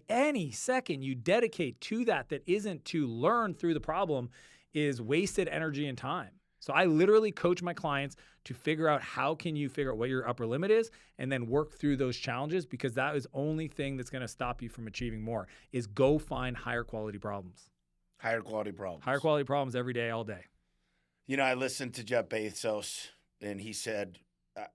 Any second you dedicate to that isn't to learn through the problem is wasted energy and time. So I literally coach my clients to figure out how can you figure out what your upper limit is and then work through those challenges because that is the only thing that's going to stop you from achieving more is go find higher quality problems. Higher quality problems. Higher quality problems every day, all day. I listened to Jeff Bezos and he said,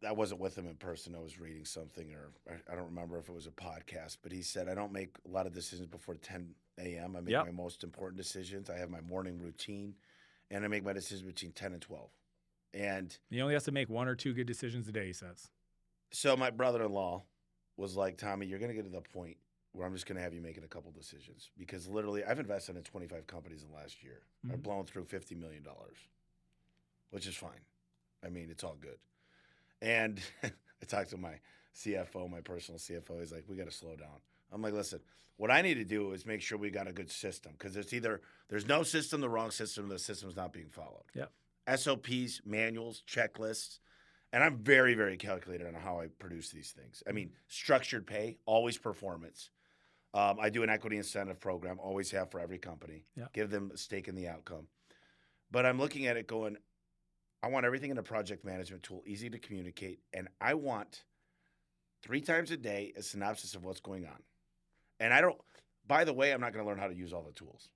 I wasn't with him in person. I was reading something or I don't remember if it was a podcast, but he said, I don't make a lot of decisions before 10 a.m. I make my most important decisions. I have my morning routine and I make my decisions between 10 and 12. And he only has to make 1 or 2 good decisions a day, he says. So my brother-in-law was like, Tommy, you're going to get to the point where I'm just going to have you making a couple decisions because literally I've invested in 25 companies in the last year. Mm-hmm. I've blown through $50 million, which is fine. I mean, it's all good. And I talked to my CFO, my personal CFO. He's like, we got to slow down. I'm like, listen, what I need to do is make sure we got a good system because there's no system, the wrong system, the system's not being followed. Yep. SOPs, manuals, checklists. And I'm very, very calculated on how I produce these things. I mean, structured pay, always performance. I do an equity incentive program, always have for every company. Yep. Give them a stake in the outcome. But I'm looking at it going, I want everything in a project management tool, easy to communicate, and I want 3 times a day a synopsis of what's going on. And by the way, I'm not going to learn how to use all the tools.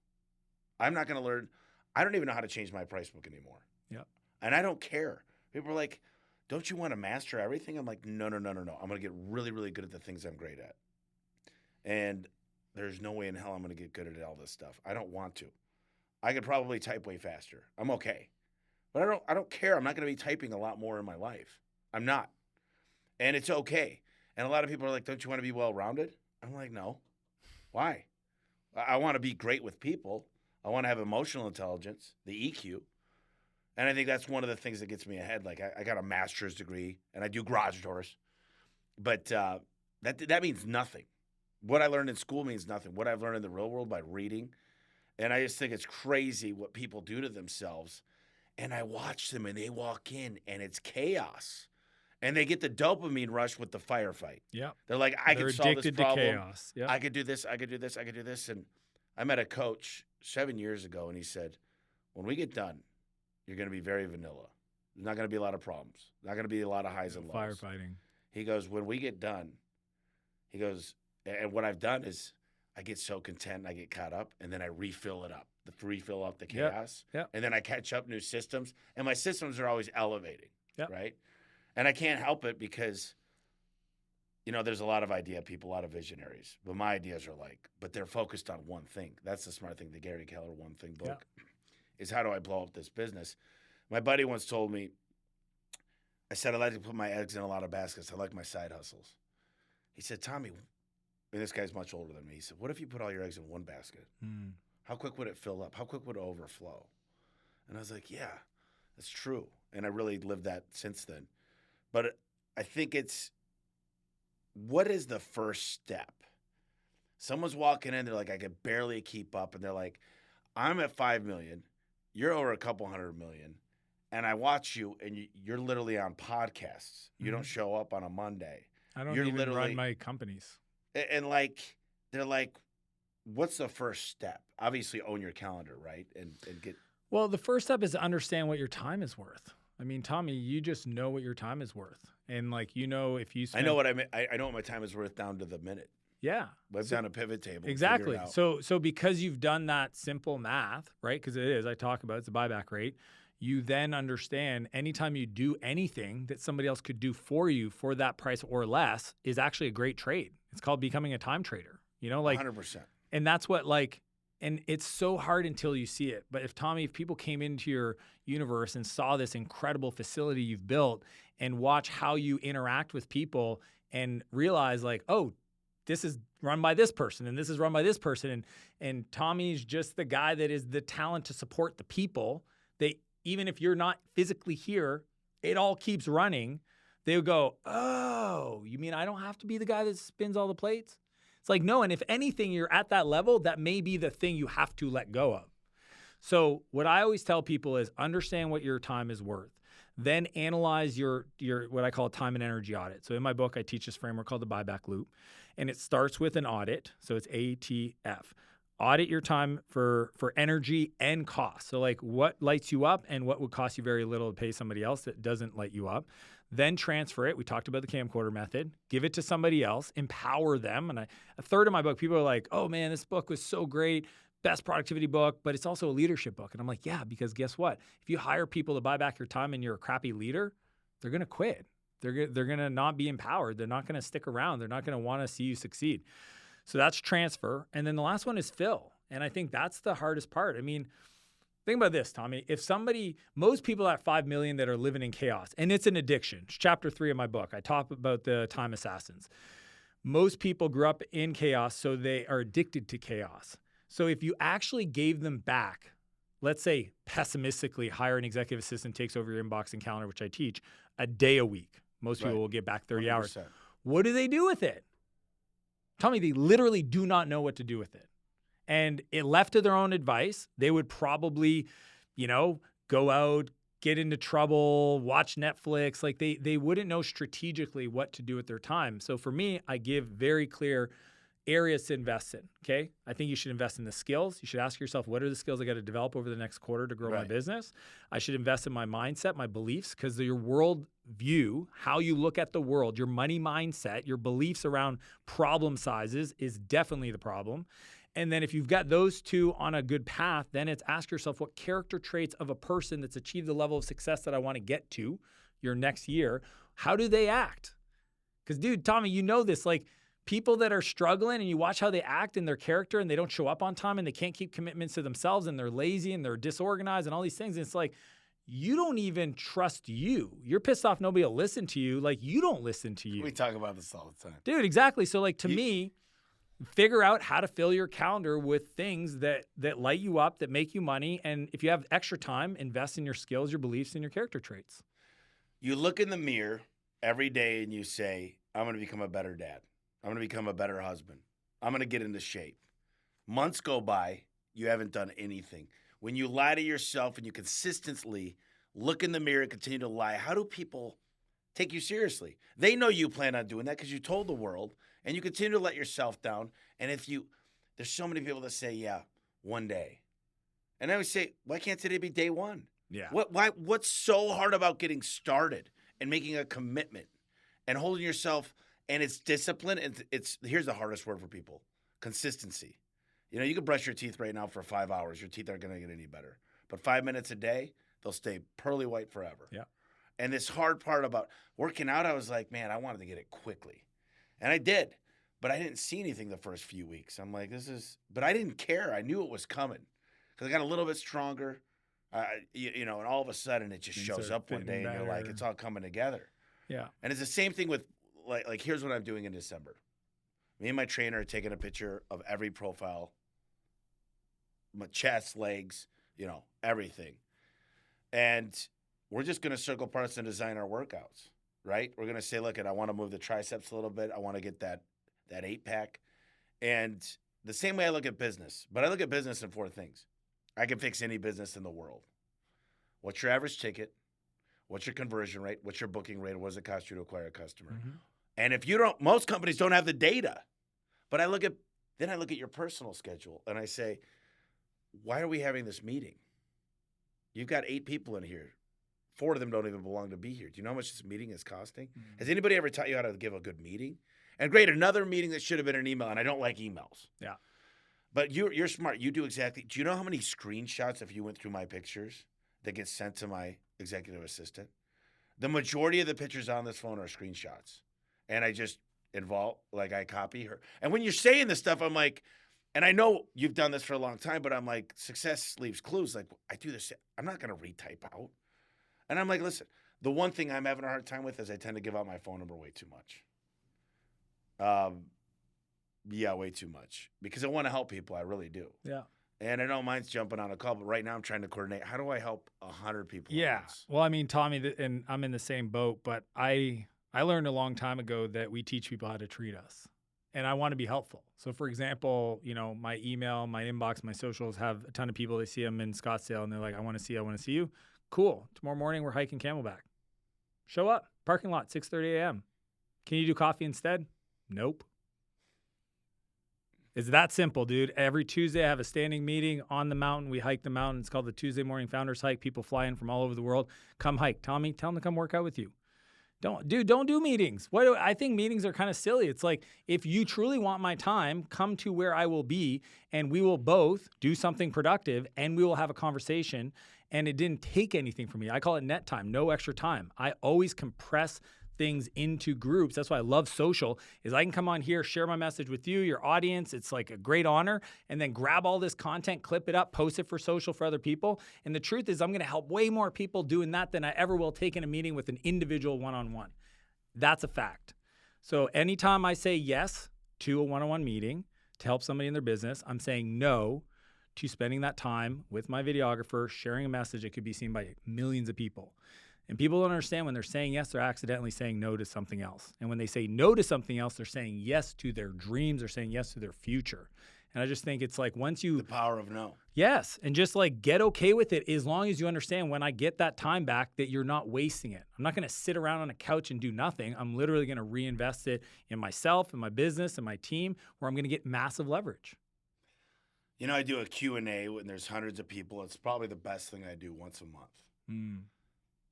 I don't even know how to change my price book anymore. Yep. And I don't care. People are like, don't you want to master everything? I'm like, no. I'm going to get really, really good at the things I'm great at. And there's no way in hell I'm going to get good at all this stuff. I don't want to. I could probably type way faster. I'm okay. But I don't care. I'm not going to be typing a lot more in my life. I'm not. And it's okay. And a lot of people are like, don't you want to be well-rounded? I'm like, no. Why? I want to be great with people. I want to have emotional intelligence, the EQ. And I think that's one of the things that gets me ahead. Like I got a master's degree and I do garage doors. But that means nothing. What I learned in school means nothing. What I've learned in the real world by reading. And I just think it's crazy what people do to themselves. And I watch them and they walk in and it's chaos. And they get the dopamine rush with the firefight. Yeah. They're like, I can solve this problem. To chaos. Yep. I could do this, I could do this, I could do this. And I met a coach 7 years ago and he said, when we get done, you're going to be very vanilla. There's not going to be a lot of problems. Not going to be a lot of highs and lows. Firefighting. He goes, when we get done, he goes, and what I've done is I get so content, I get caught up, and then I refill it up. Refill up the chaos. Yep. And then I catch up new systems. And my systems are always elevating, yep. Right? And I can't help it because, there's a lot of idea people, a lot of visionaries. But my ideas are but they're focused on one thing. That's the smart thing, the Gary Keller One Thing book, is how do I blow up this business? My buddy once told me, I said, I like to put my eggs in a lot of baskets. I like my side hustles. He said, Tommy, and this guy's much older than me. He said, what if you put all your eggs in one basket? How quick would it fill up? How quick would it overflow? And I was like, yeah, that's true. And I really lived that since then. But I think what is the first step? Someone's walking in, they're like, I can barely keep up. And they're like, I'm at 5 million. You're over a couple $100 million. And I watch you, and you're literally on podcasts. You don't show up on a Monday. I don't You're even literally run my companies. and like they're like, what's the first step? Obviously, own your calendar, right? And get. Well, the first step is to understand what your time is worth. I mean, Tommy, you just know what your time is worth. And like, you know, if you I spend, know what I mean. I know what my time is worth down to the minute. yeah, I've done a pivot table. And exactly. figured out. So because you've done that simple math, right? Because it is, I talk about it's a buyback rate. You then understand anytime you do anything that somebody else could do for you for that price or less is actually a great trade. It's called becoming a time trader. You know, like 100%. And that's what and it's so hard until you see it. But if people came into your universe and saw this incredible facility you've built and watch how you interact with people and realize like, oh, this is run by this person and this is run by this person. And Tommy's just the guy that is the talent to support the people that even if you're not physically here, it all keeps running. They would go, oh, you mean I don't have to be the guy that spins all the plates? It's like, no, and if anything, you're at that level, that may be the thing you have to let go of. So what I always tell people is understand what your time is worth. Then analyze your what I call a time and energy audit. So in my book, I teach this framework called the buyback loop. And it starts with an audit. So it's ATF. Audit your time for energy and cost. So like what lights you up and what would cost you very little to pay somebody else that doesn't light you up. Then transfer it. We talked about the camcorder method. Give it to somebody else. Empower them. And a third of my book, people are like, oh man, this book was so great. Best productivity book, but it's also a leadership book. And I'm like, yeah, because guess what? If you hire people to buy back your time and you're a crappy leader, they're going to quit. They're going to not be empowered. They're not going to stick around. They're not going to want to see you succeed. So that's transfer. And then the last one is fill. And I think that's the hardest part. I mean, think about this, Tommy. If most people at 5 million that are living in chaos, and it's an addiction. It's chapter 3 of my book. I talk about the time assassins. Most people grew up in chaos, so they are addicted to chaos. So if you actually gave them back, let's say pessimistically, hire an executive assistant, takes over your inbox and calendar, which I teach, a day a week. Most people will get back 30 hours. What do they do with it? Tommy, they literally do not know what to do with it. And it left to their own advice, they would probably, go out, get into trouble, watch Netflix. Like they wouldn't know strategically what to do with their time. So for me, I give very clear areas to invest in, okay? I think you should invest in the skills. You should ask yourself, what are the skills I got to develop over the next quarter to grow my business? I should invest in my mindset, my beliefs, because your world view, how you look at the world, your money mindset, your beliefs around problem sizes is definitely the problem. And then if you've got those two on a good path, then it's ask yourself what character traits of a person that's achieved the level of success that I want to get to your next year, how do they act? Because dude, Tommy, you know this, like people that are struggling and you watch how they act in their character and they don't show up on time and they can't keep commitments to themselves and they're lazy and they're disorganized and all these things. And it's like, you don't even trust you. You're pissed off nobody will listen to you. Like you don't listen to you. We talk about this all the time. Dude, exactly. So like to me, figure out how to fill your calendar with things that light you up, that make you money. And if you have extra time, invest in your skills, your beliefs, and your character traits. You look in the mirror every day and you say, I'm going to become a better dad. I'm going to become a better husband. I'm going to get into shape. Months go by, you haven't done anything. When you lie to yourself and you consistently look in the mirror and continue to lie, how do people take you seriously? They know you plan on doing that because you told the world, and you continue to let yourself down. And there's so many people that say, yeah, one day. And I would say, why can't today be day one? Yeah. What's so hard about getting started and making a commitment and holding yourself? And it's discipline. And here's the hardest word for people: consistency. You can brush your teeth right now for 5 hours. Your teeth aren't going to get any better. But 5 minutes a day, they'll stay pearly white forever. Yeah. And this hard part about working out, I was like, man, I wanted to get it quickly. And I did. But I didn't see anything the first few weeks. I'm like, but I didn't care. I knew it was coming because I got a little bit stronger. And all of a sudden it just shows up one day and you're like, it's all coming together. Yeah. And it's the same thing with like here's what I'm doing in December. Me and my trainer are taking a picture of every profile, my chest, legs, everything. And we're just going to circle parts and design our workouts, right? We're going to say, look, I want to move the triceps a little bit. I want to get that 8-pack. And the same way I look at business, but I look at business in 4 things. I can fix any business in the world. What's your average ticket? What's your conversion rate? What's your booking rate? What does it cost you to acquire a customer? Mm-hmm. And if you don't, most companies don't have the data. But I look at your personal schedule and I say, why are we having this meeting? You've got 8 people in here. 4 of them don't even belong to be here. Do you know how much this meeting is costing? Mm-hmm. Has anybody ever taught you how to give a good meeting? And great, another meeting that should have been an email, and I don't like emails. Yeah. But you're smart. You do exactly. Do you know how many screenshots, if you went through my pictures, that get sent to my executive assistant? The majority of the pictures on this phone are screenshots. And I just I copy her. And when you're saying this stuff, I'm like, and I know you've done this for a long time, but I'm like, success leaves clues. Like, I do this. I'm not going to retype out. And I'm like, listen, the one thing I'm having a hard time with is I tend to give out my phone number way too much. Yeah, way too much. Because I want to help people. I really do. Yeah. And I know mine's jumping on a call, but right now I'm trying to coordinate. How do I help 100 people? Yeah. Well, I mean, Tommy, and I'm in the same boat, but I learned a long time ago that we teach people how to treat us. And I want to be helpful. So, for example, my email, my inbox, my socials have a ton of people. They see them in Scottsdale, and they're like, I want to see you. Cool. Tomorrow morning, we're hiking Camelback. Show up. Parking lot, 6:30 a.m. Can you do coffee instead? Nope. It's that simple, dude. Every Tuesday, I have a standing meeting on the mountain. We hike the mountain. It's called the Tuesday Morning Founders Hike. People fly in from all over the world. Come hike. Tommy, tell them to come work out with you. Don't do meetings. I think meetings are kind of silly. It's like, if you truly want my time, come to where I will be, and we will both do something productive, and we will have a conversation. And it didn't take anything from me. I call it net time, no extra time. I always compress things into groups. That's why I love social, is I can come on here, share my message with you, your audience. It's like a great honor. And then grab all this content, clip it up, post it for social for other people. And the truth is, I'm going to help way more people doing that than I ever will taking a meeting with an individual one-on-one. That's a fact. So anytime I say yes to a one-on-one meeting to help somebody in their business, I'm saying no to spending that time with my videographer, sharing a message that could be seen by millions of people. And people don't understand, when they're saying yes, they're accidentally saying no to something else. And when they say no to something else, they're saying yes to their dreams, they're saying yes to their future. And I just think it's like, once you... The power of no. Yes. And just like, get okay with it, as long as you understand, when I get that time back, that you're not wasting it. I'm not going to sit around on a couch and do nothing. I'm literally going to reinvest it in myself, in my business, in my team, where I'm going to get massive leverage. I do a Q&A when there's hundreds of people. It's probably the best thing I do once a month. Mm.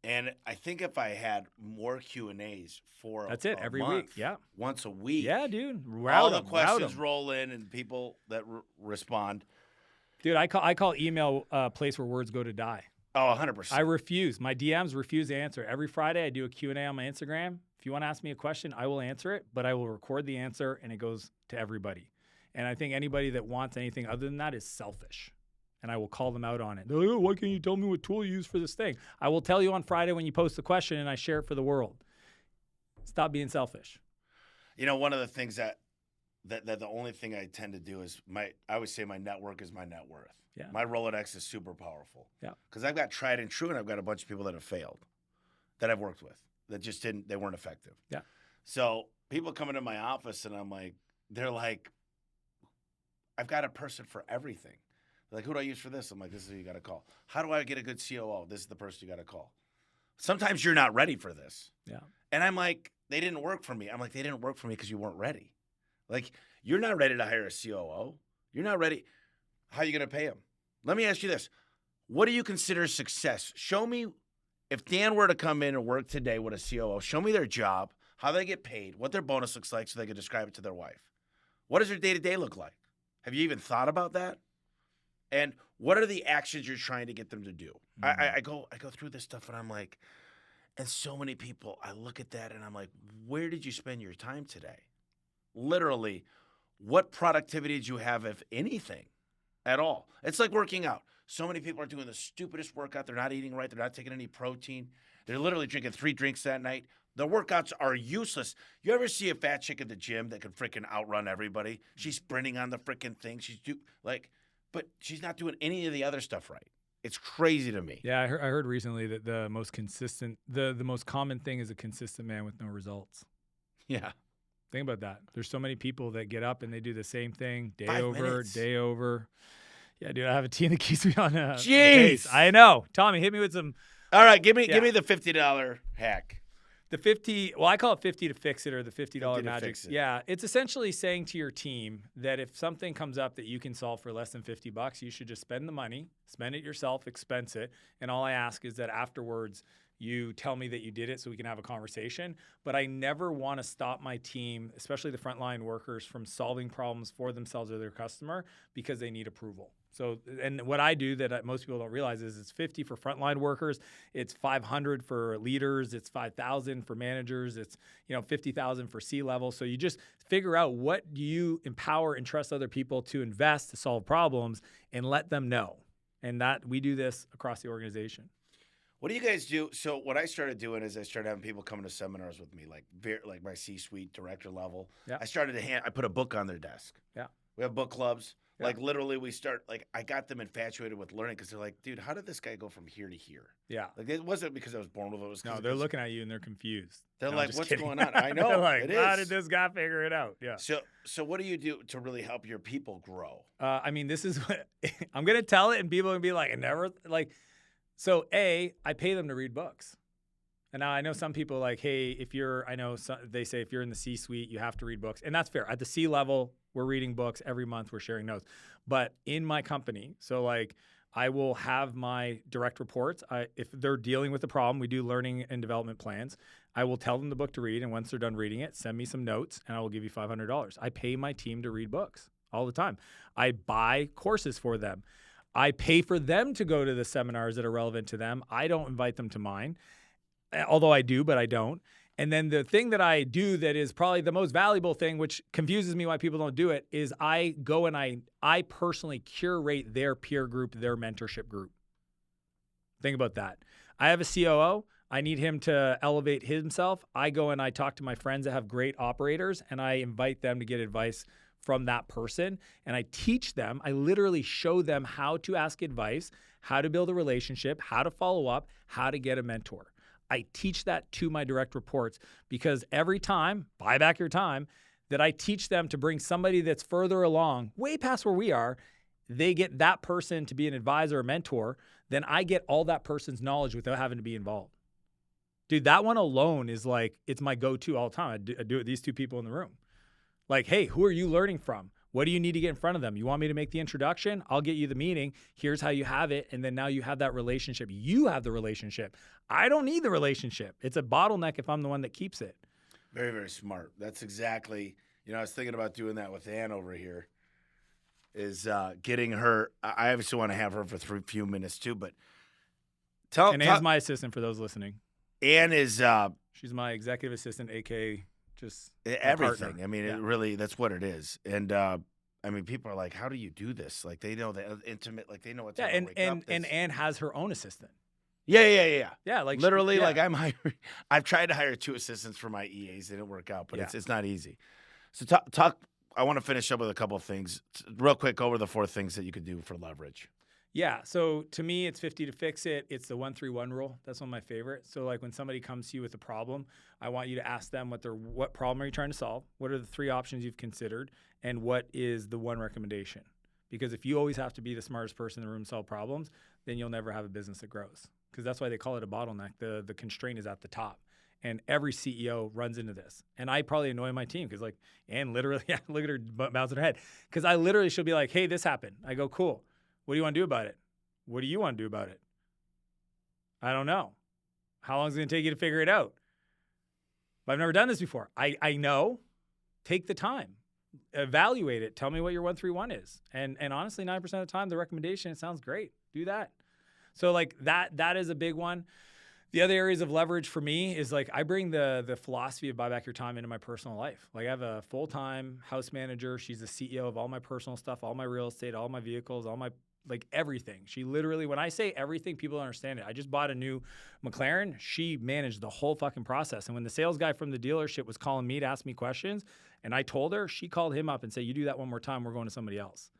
And I think if I had more Q&As for That's it, every week. Yeah. Once a week. Yeah, dude. All the questions roll in and people that respond. Dude, I call email a place where words go to die. Oh, 100%. I refuse. My DMs refuse to answer. Every Friday, I do a Q&A on my Instagram. If you want to ask me a question, I will answer it, but I will record the answer, and it goes to everybody. And I think anybody that wants anything other than that is selfish. And I will call them out on it. They're like, oh, why can't you tell me what tool you use for this thing? I will tell you on Friday when you post the question, and I share it for the world. Stop being selfish. One of the things that the only thing I tend to do is I always say my network is my net worth. Yeah. My Rolodex is super powerful. Yeah. Because I've got tried and true, and I've got a bunch of people that have failed that I've worked with that just they weren't effective. Yeah. So people come into my office, and they're like, I've got a person for everything. They're like, who do I use for this? I'm like, this is who you got to call. How do I get a good COO? This is the person you got to call. Sometimes you're not ready for this. Yeah. And I'm like, they didn't work for me. I'm like, they didn't work for me because you weren't ready. Like, you're not ready to hire a COO. You're not ready. How are you going to pay him? Let me ask you this. What do you consider success? Show me, if Dan were to come in and work today with a COO, show me their job, how they get paid, what their bonus looks like so they can describe it to their wife. What does their day-to-day look like? Have you even thought about that? And what are the actions you're trying to get them to do? Mm-hmm. I go through this stuff, and I'm like, and so many people, I look at that, and I'm like, where did you spend your time today? Literally, what productivity did you have, if anything, at all? It's like working out. So many people are doing the stupidest workout. They're not eating right. They're not taking any protein. They're literally drinking 3 drinks that night. The workouts are useless. You ever see a fat chick at the gym that can freaking outrun everybody? She's sprinting on the freaking thing. But she's not doing any of the other stuff right. It's crazy to me. Yeah, I heard recently that the most consistent, the most common thing is a consistent man with no results. Yeah. Think about that. There's so many people that get up and they do the same thing day 5 over, minutes. day over. Yeah, dude, I have a team that keeps me on a Jeez. I know. Tommy, hit me with some. All right, give me the $50 hack. The 50, well, I call it 50 to fix it, or the $50 50 to magic. fix it. Yeah, it's essentially saying to your team that if something comes up that you can solve for less than $50, you should just spend the money, spend it yourself, expense it. And all I ask is that afterwards you tell me that you did it so we can have a conversation. But I never want to stop my team, especially the frontline workers, from solving problems for themselves or their customer because they need approval. So, and what I do that most people don't realize is it's 50 for frontline workers, it's 500 for leaders, it's 5,000 for managers, it's 50,000 for C-level. So you just figure out what do you empower and trust other people to invest to solve problems, and let them know. And that we do this across the organization. What do you guys do? So what I started doing is I started having people coming to seminars with me, like my C-suite director level. Yeah. I put a book on their desk. Yeah. We have book clubs. Yeah. Like literally I got them infatuated with learning because they're like, dude, how did this guy go from here to here? Yeah. Like it wasn't because I was born with it. It was 'cause No, they're looking at you and they're confused. They're No, like, I'm just what's kidding. going on? I know. They're like, it how is. did this guy figure it out? Yeah. So what do you do to really help your people grow? I mean, this is what I'm going to tell it, and people are going to be like, So I pay them to read books. And now I know some people like, hey, they say if you're in the C-suite, you have to read books. And that's fair. At the C-level, we're reading books every month. We're sharing notes. But in my company, so like I will have my direct reports. If they're dealing with a problem, we do learning and development plans. I will tell them the book to read. And once they're done reading it, send me some notes and I will give you $500. I pay my team to read books all the time. I buy courses for them. I pay for them to go to the seminars that are relevant to them. I don't invite them to mine, although I do, but I don't. And then the thing that I do that is probably the most valuable thing, which confuses me why people don't do it, is I go and I personally curate their peer group, their mentorship group. Think about that. I have a COO. I need him to elevate himself. I go and I talk to my friends that have great operators, and I invite them to get advice from that person. And I teach them, I literally show them how to ask advice, how to build a relationship, how to follow up, how to get a mentor. I teach that to my direct reports because every time, buy back your time, that I teach them to bring somebody that's further along, way past where we are, they get that person to be an advisor or mentor, then I get all that person's knowledge without having to be involved. Dude, that one alone is like, it's my go-to all the time. I do it with these two people in the room. Like, hey, who are you learning from? What do you need to get in front of them? You want me to make the introduction? I'll get you the meeting. Here's how you have it. And then now you have that relationship. You have the relationship. I don't need the relationship. It's a bottleneck if I'm the one that keeps it. Very, very smart. That's exactly, I was thinking about doing that with Ann over here, is getting her. I obviously want to have her for a few minutes too, but Ann's my assistant for those listening. Ann is. She's my executive assistant, a.k.a. just everything. partner. I mean, Yeah. It really, that's what it is. And people are like, how do you do this? Like they know the intimate, like they know what time to wake up. And Ann has her own assistant. Yeah. Yeah, like literally, like I'm hiring. I've tried to hire 2 assistants for my EAs. They didn't work out, but Yeah. it's not easy. So talk. I want to finish up with a couple of things real quick. Over the 4 things that you could do for leverage. Yeah. So to me, it's 50 to fix it. It's the 1-3-1 rule. That's one of my favorites. So like when somebody comes to you with a problem, I want you to ask them what problem are you trying to solve? What are the 3 options you've considered? And what is the one recommendation? Because if you always have to be the smartest person in the room to solve problems, then you'll never have a business that grows. Because that's why they call it a bottleneck. The constraint is at the top. And every CEO runs into this. And I probably annoy my team because Ann literally, look at her bouncing her head. Because I literally, she'll be like, hey, this happened. I go, cool. What do you want to do about it? What do you want to do about it? I don't know. How long is it going to take you to figure it out? But I've never done this before. I know. Take the time. Evaluate it. Tell me what your 1-3-1 is. And honestly, 9% of the time, the recommendation, it sounds great. Do that. So like that is a big one. The other areas of leverage for me is like I bring the philosophy of buy back your time into my personal life. Like I have a full-time house manager. She's the CEO of all my personal stuff, all my real estate, all my vehicles, all my everything. She literally, when I say everything, people don't understand it. I just bought a new McLaren. She managed the whole fucking process. And when the sales guy from the dealership was calling me to ask me questions, and I told her, she called him up and said, you do that one more time, we're going to somebody else.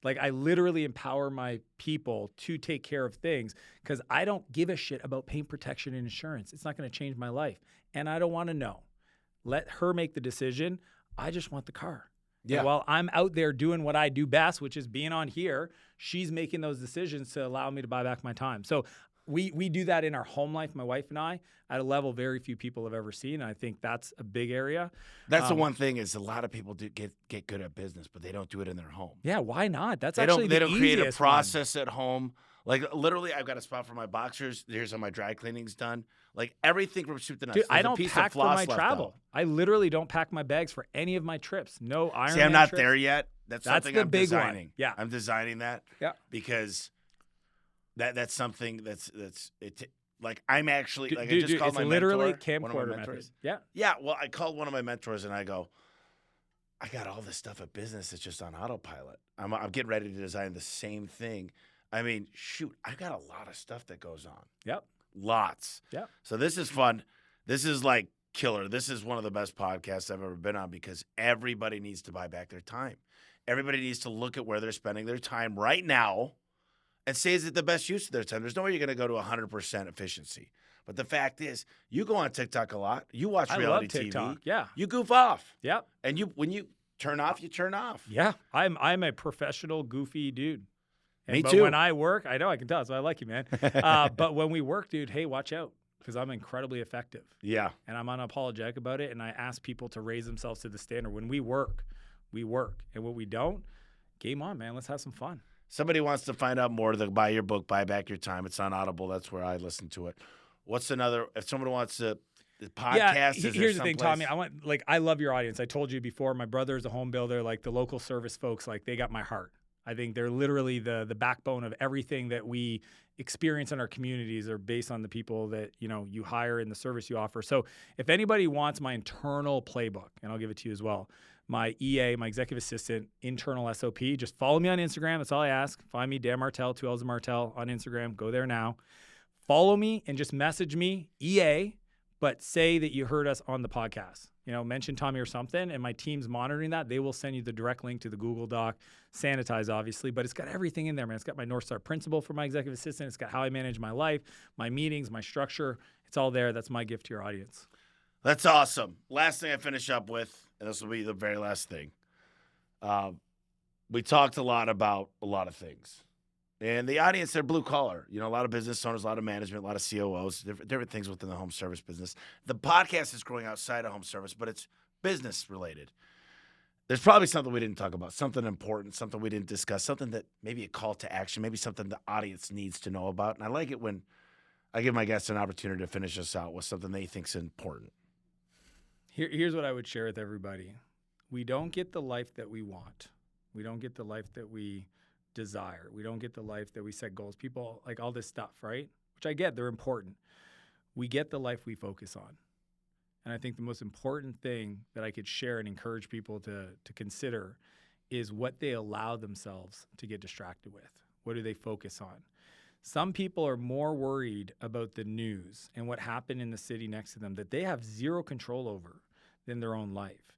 Like I literally empower my people to take care of things because I don't give a shit about paint protection and insurance. It's not going to change my life. And I don't want to know. Let her make the decision. I just want the car. Yeah. And while I'm out there doing what I do best, which is being on here, she's making those decisions to allow me to buy back my time. So we do that in our home life, my wife and I, at a level very few people have ever seen. And I think that's a big area. That's the one thing is a lot of people do get good at business, but they don't do it in their home. Yeah, why not? That's They actually don't the create a easiest process at home. Like literally, I've got a spot for my boxers. Here's how my dry cleaning's done. Like everything from soup to nuts. Dude, I There's a don't piece pack of for floss my left travel. out. I literally don't pack my bags for any of my trips. No Ironman See, I'm not trips. there yet. That's something the I'm big one. designing. Yeah. I'm designing that. Yeah. Because that's something that's like I'm actually Dude, like dude, I just called it's my literally mentor, one of my camcorder method. mentors. Yeah. Yeah, well, I called one of my mentors and I go, I got all this stuff at business that's just on autopilot. I'm getting ready to design the same thing. I mean, shoot, I've got a lot of stuff that goes on. Yep. Lots. Yep. So this is fun. This is like killer. This is one of the best podcasts I've ever been on because everybody needs to buy back their time. Everybody needs to look at where they're spending their time right now and say, is it the best use of their time? There's no way you're going to go to 100% efficiency. But the fact is, you go on TikTok a lot. You watch reality I love TikTok. TV. Yeah. You goof off. Yep. And when you turn off, you turn off. Yeah. I'm a professional goofy dude. Me but too. When I work, I know I can tell. So I like you, man. But when we work, dude, hey, watch out because I'm incredibly effective. Yeah. And I'm unapologetic about it. And I ask people to raise themselves to the standard. When we work, we work. And when we don't, game on, man. Let's have some fun. Somebody wants to find out more, they'll buy your book, Buy Back Your Time. It's on Audible. That's where I listen to it. What's another, if someone wants to, the podcast, yeah, is there here's the thing, someplace? Tommy. I love your audience. I told you before, my brother is a home builder. Like the local service folks, like they got my heart. I think they're literally the backbone of everything that we experience in our communities are based on the people that, you hire and the service you offer. So if anybody wants my internal playbook, and I'll give it to you as well, my EA, my executive assistant, internal SOP, just follow me on Instagram. That's all I ask. Find me, Dan Martell, 2 L's of Martell on Instagram. Go there now. Follow me and just message me, EA, but say that you heard us on the podcast. Mention Tommy or something, and my team's monitoring that. They will send you the direct link to the Google Doc, sanitized obviously, but it's got everything in there, man. It's got my North Star principle for my executive assistant. It's got how I manage my life, my meetings, my structure. It's all there. That's my gift to your audience. That's awesome. Last thing I finish up with, and this will be the very last thing. We talked a lot about a lot of things. And the audience, they're blue collar. A lot of business owners, a lot of management, a lot of COOs, different things within the home service business. The podcast is growing outside of home service, but it's business related. There's probably something we didn't talk about, something important, something we didn't discuss, something that maybe a call to action, maybe something the audience needs to know about. And I like it when I give my guests an opportunity to finish us out with something they think is important. Here's what I would share with everybody. We don't get the life that we want. We don't get the life that we desire. We don't get the life that we set goals. People like all this stuff, right? Which I get, they're important. We get the life we focus on. And I think the most important thing that I could share and encourage people to consider is what they allow themselves to get distracted with. What do they focus on? Some people are more worried about the news and what happened in the city next to them that they have zero control over than their own life.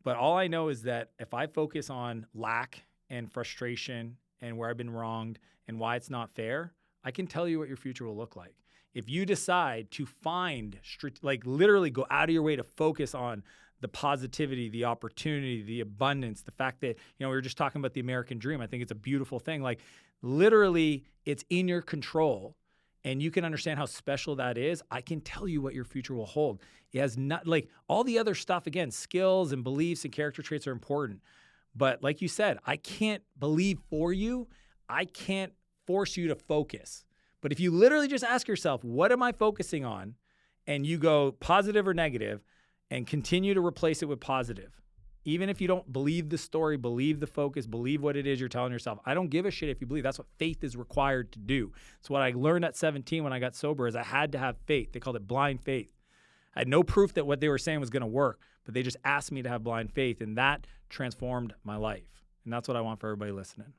But all I know is that if I focus on lack and frustration and where I've been wronged and why it's not fair, I can tell you what your future will look like. If you decide to find, literally go out of your way to focus on the positivity, the opportunity, the abundance, the fact that, we were just talking about the American dream. I think it's a beautiful thing. Like literally it's in your control and you can understand how special that is. I can tell you what your future will hold. It has not all the other stuff, again, skills and beliefs and character traits are important. But like you said, I can't believe for you. I can't force you to focus. But if you literally just ask yourself, what am I focusing on? And you go positive or negative and continue to replace it with positive. Even if you don't believe the story, believe the focus, believe what it is you're telling yourself. I don't give a shit if you believe. That's what faith is required to do. It's what I learned at 17 when I got sober is I had to have faith. They called it blind faith. I had no proof that what they were saying was going to work, but they just asked me to have blind faith, and that transformed my life. And that's what I want for everybody listening.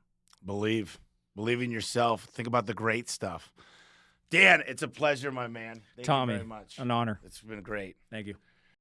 Believe in yourself. Think about the great stuff. Dan, it's a pleasure, my man. Thank Tommy, you very much. An honor. It's been great. Thank you.